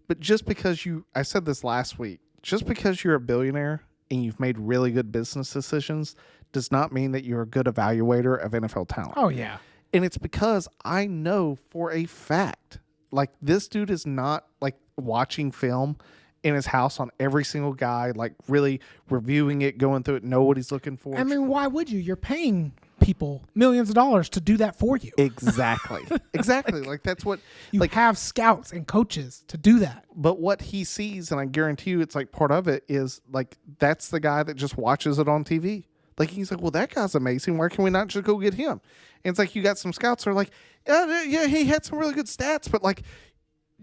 but just because I said this last week, just because you're a billionaire and you've made really good business decisions does not mean that you're a good evaluator of NFL talent. Oh yeah. And it's because I know for a fact, like, this dude is not like watching film in his house on every single guy, like really reviewing it, going through it, know what he's looking for. I mean, why would you? You're paying people millions of dollars to do that for you. Exactly. Exactly. Like, that's what you have scouts and coaches to do that. But what he sees, and I guarantee you it's like part of it, is like, that's the guy that just watches it on TV. Like, he's like, well, that guy's amazing. Why can we not just go get him? And it's like, you got some scouts that are like, yeah, he had some really good stats, but like,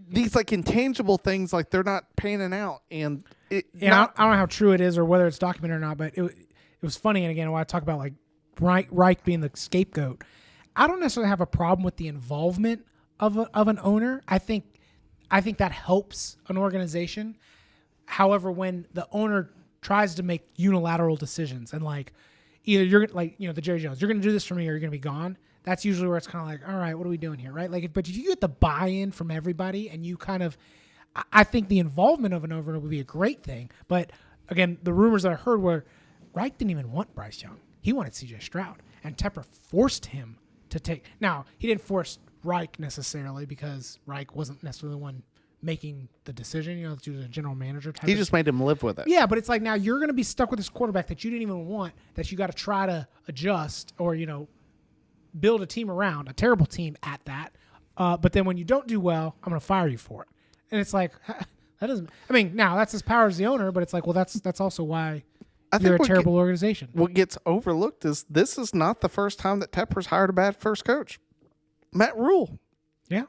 these like intangible things, like, they're not panning out. And I don't know how true it is or whether it's documented or not, but it was funny. And again, when I talk about like Reich being the scapegoat, I don't necessarily have a problem with the involvement of an owner. I think that helps an organization. However, when the owner tries to make unilateral decisions and like, either you're like, the Jerry Jones, you're going to do this for me or you're going to be gone. That's usually where it's kind of like, all right, what are we doing here, right? Like, but if you get the buy-in from everybody and you kind of, I think the involvement of an owner would be a great thing. But again, the rumors that I heard were Reich didn't even want Bryce Young. He wanted C.J. Stroud, and Tepper forced him to take. Now, he didn't force Reich necessarily, because Reich wasn't necessarily the one making the decision. He was a general manager type. He just made him live with it. Yeah, but it's like, now you're going to be stuck with this quarterback that you didn't even want, that you got to try to adjust or build a team around, a terrible team at that. But then when you don't do well, I'm going to fire you for it. And it's like, that doesn't. I mean, now that's as power as the owner, but it's like, well, that's also why you're a terrible organization. What gets overlooked is this is not the first time that Tepper's hired a bad first coach. Matt Rule. Yeah.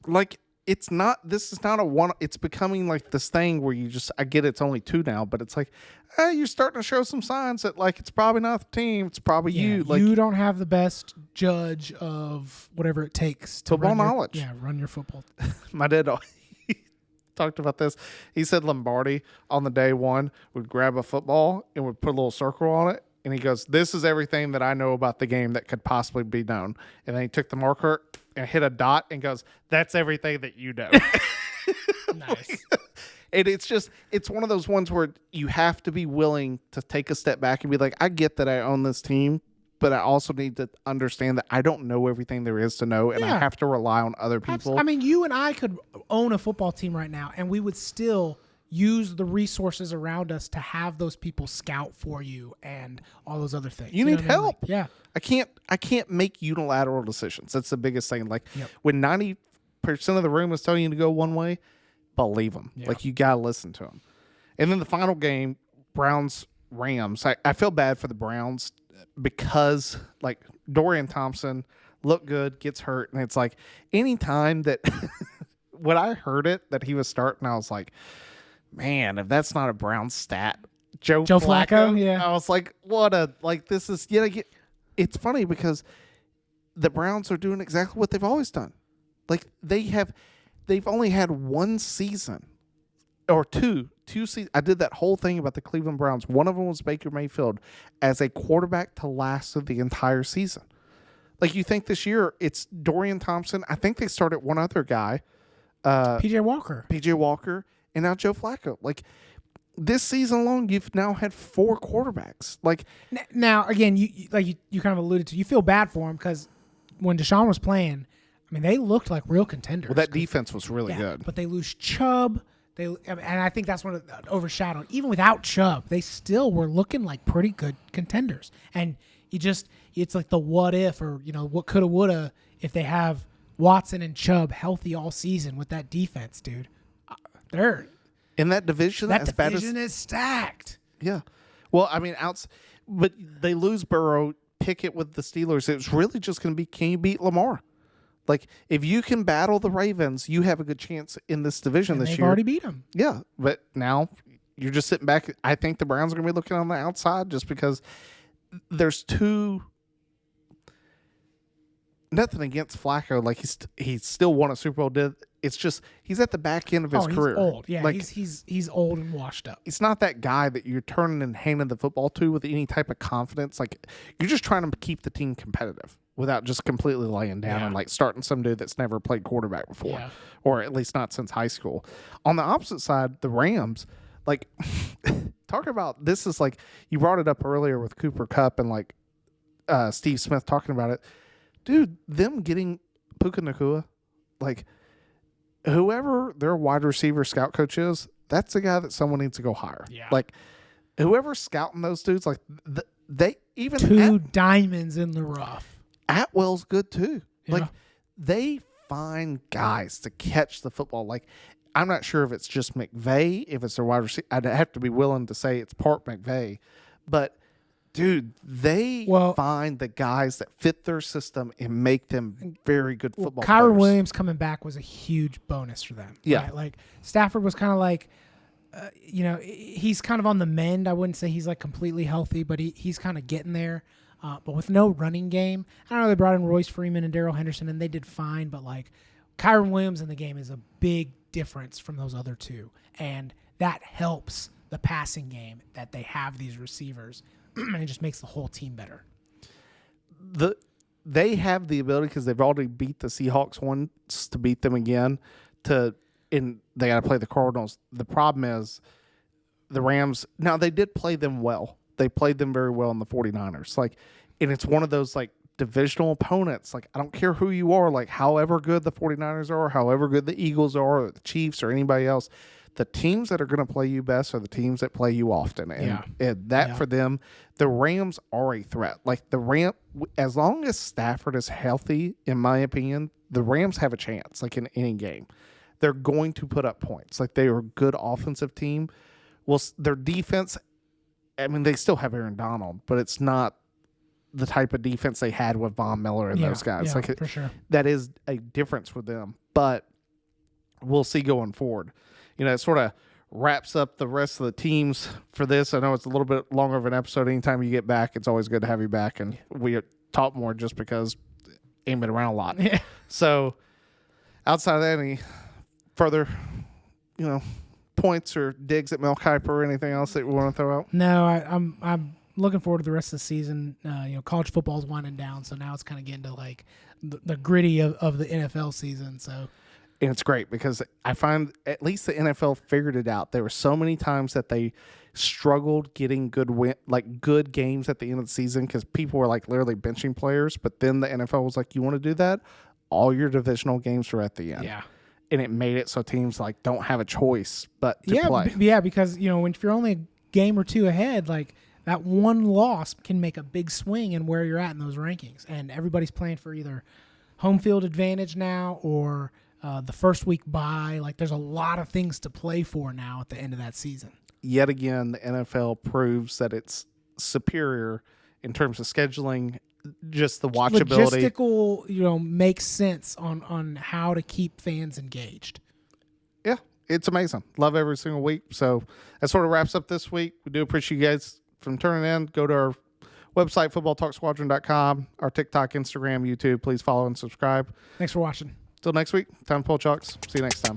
Like, this is not a one. It's becoming like this thing where I get it's only 2 now, but it's like, you're starting to show some signs that like, it's probably not the team. It's probably you. Like, you don't have the best judge of whatever it takes to football knowledge. Run your football. My dad talked about this. He said Lombardi on the day one would grab a football and would put a little circle on it. And he goes, this is everything that I know about the game that could possibly be known. And then he took the marker and hit a dot and goes, that's everything that you know. Nice. And it's one of those ones where you have to be willing to take a step back and be like, I get that I own this team, but I also need to understand that I don't know everything there is to know, and I have to rely on other people. I mean, you and I could own a football team right now, and we would still use the resources around us to have those people scout for you and all those other things. You need help. Like, yeah. I can't make unilateral decisions. That's the biggest thing. Like when 90% of the room is telling you to go one way, believe them. Yeah. Like you got to listen to them. And then the final game, Browns-Rams. I feel bad for the Browns because like Dorian Thompson looked good, gets hurt. And it's like anytime that when I heard it that he was starting, I was like, man, if that's not a Brown stat, Joe Flacco. Yeah. I was like, this is, it's funny because the Browns are doing exactly what they've always done. Like they've only had one season or two seasons. I did that whole thing about the Cleveland Browns. One of them was Baker Mayfield as a quarterback to last through the entire season. Like you think this year it's Dorian Thompson. I think they started one other guy. PJ Walker. And now Joe Flacco. Like this season alone, you've now had 4 quarterbacks. Like now, again, you kind of alluded to. You feel bad for him because when Deshaun was playing, I mean, they looked like real contenders. Well, that defense was really good. But they lose Chubb. And I think that's one of the overshadowed. Even without Chubb, they still were looking like pretty good contenders. And it's like the what if, or what coulda, woulda, if they have Watson and Chubb healthy all season with that defense, dude. They're in that division. That division is stacked. Yeah. Well, I mean, but they lose Burrow, Pickett with the Steelers. It's really just going to be, can you beat Lamar? Like, if you can battle the Ravens, you have a good chance in this division this year. They've already beat them. Yeah, but now you're just sitting back. I think the Browns are going to be looking on the outside just because there's nothing against Flacco. Like he still won a Super Bowl. It's just he's at the back end of his career. He's old. Yeah, like, he's old and washed up. It's not that guy that you're turning and handing the football to with any type of confidence. Like you're just trying to keep the team competitive without just completely laying down and like starting some dude that's never played quarterback before, or at least not since high school. On the opposite side, the Rams, like talk about this is like you brought it up earlier with Cooper Kupp and like Steve Smith talking about it. Dude, them getting Puka Nacua, like whoever their wide receiver scout coach is, that's the guy that someone needs to go hire. Yeah. Like whoever's scouting those dudes, like they even two diamonds in the rough. Atwell's good too. Yeah. Like they find guys to catch the football. Like I'm not sure if it's just McVay, if it's their wide receiver. I'd have to be willing to say it's part McVay, but. Dude, they find the guys that fit their system and make them very good football players. Kyren Williams coming back was a huge bonus for them. Yeah. Right? Like Stafford was kind of like, he's kind of on the mend. I wouldn't say he's like completely healthy, but he's kind of getting there. But with no running game, I don't know, they brought in Royce Freeman and Darrell Henderson, and they did fine. But like Kyren Williams in the game is a big difference from those other two. And that helps the passing game that they have these receivers. And it just makes the whole team better. They have the ability because they've already beat the Seahawks once to beat them again. And they got to play the Cardinals. The problem is the Rams. Now they did play them well. They played them very well in the 49ers. Like, and it's one of those like divisional opponents. Like I don't care who you are. Like however good the 49ers are, however good the Eagles are, or the Chiefs, or anybody else. The teams that are going to play you best are the teams that play you often. And for them, the Rams are a threat. Like as long as Stafford is healthy, in my opinion, the Rams have a chance, like in any game. They're going to put up points. Like they are a good offensive team. Well, their defense, I mean, they still have Aaron Donald, but it's not the type of defense they had with Von Miller and those guys. Yeah, for sure. That is a difference for them. But we'll see going forward. It sort of wraps up the rest of the teams for this. I know it's a little bit longer of an episode. Anytime you get back, it's always good to have you back. And we talk more just because ain't been around a lot. Yeah. So outside of that, any further, points or digs at Mel Kiper or anything else that we want to throw out? No, I'm looking forward to the rest of the season. College football is winding down, so now it's kind of getting to like the gritty of the NFL season. So. And it's great because I find at least the NFL figured it out. There were so many times that they struggled getting good games at the end of the season because people were like literally benching players. But then the NFL was like, you want to do that? All your divisional games are at the end. Yeah. And it made it so teams like don't have a choice but to play. Yeah, because if you're only a game or two ahead, like that one loss can make a big swing in where you're at in those rankings. And everybody's playing for either home field advantage now or the first week bye. Like there's a lot of things to play for now at the end of that season. Yet again, the NFL proves that it's superior in terms of scheduling, just the watchability. Logistical, makes sense on how to keep fans engaged. Yeah, it's amazing. Love every single week. So that sort of wraps up this week. We do appreciate you guys from tuning in. Go to our website, footballtalksquadron.com, our TikTok, Instagram, YouTube. Please follow and subscribe. Thanks for watching. Till next week, time to pull chalks. See you next time.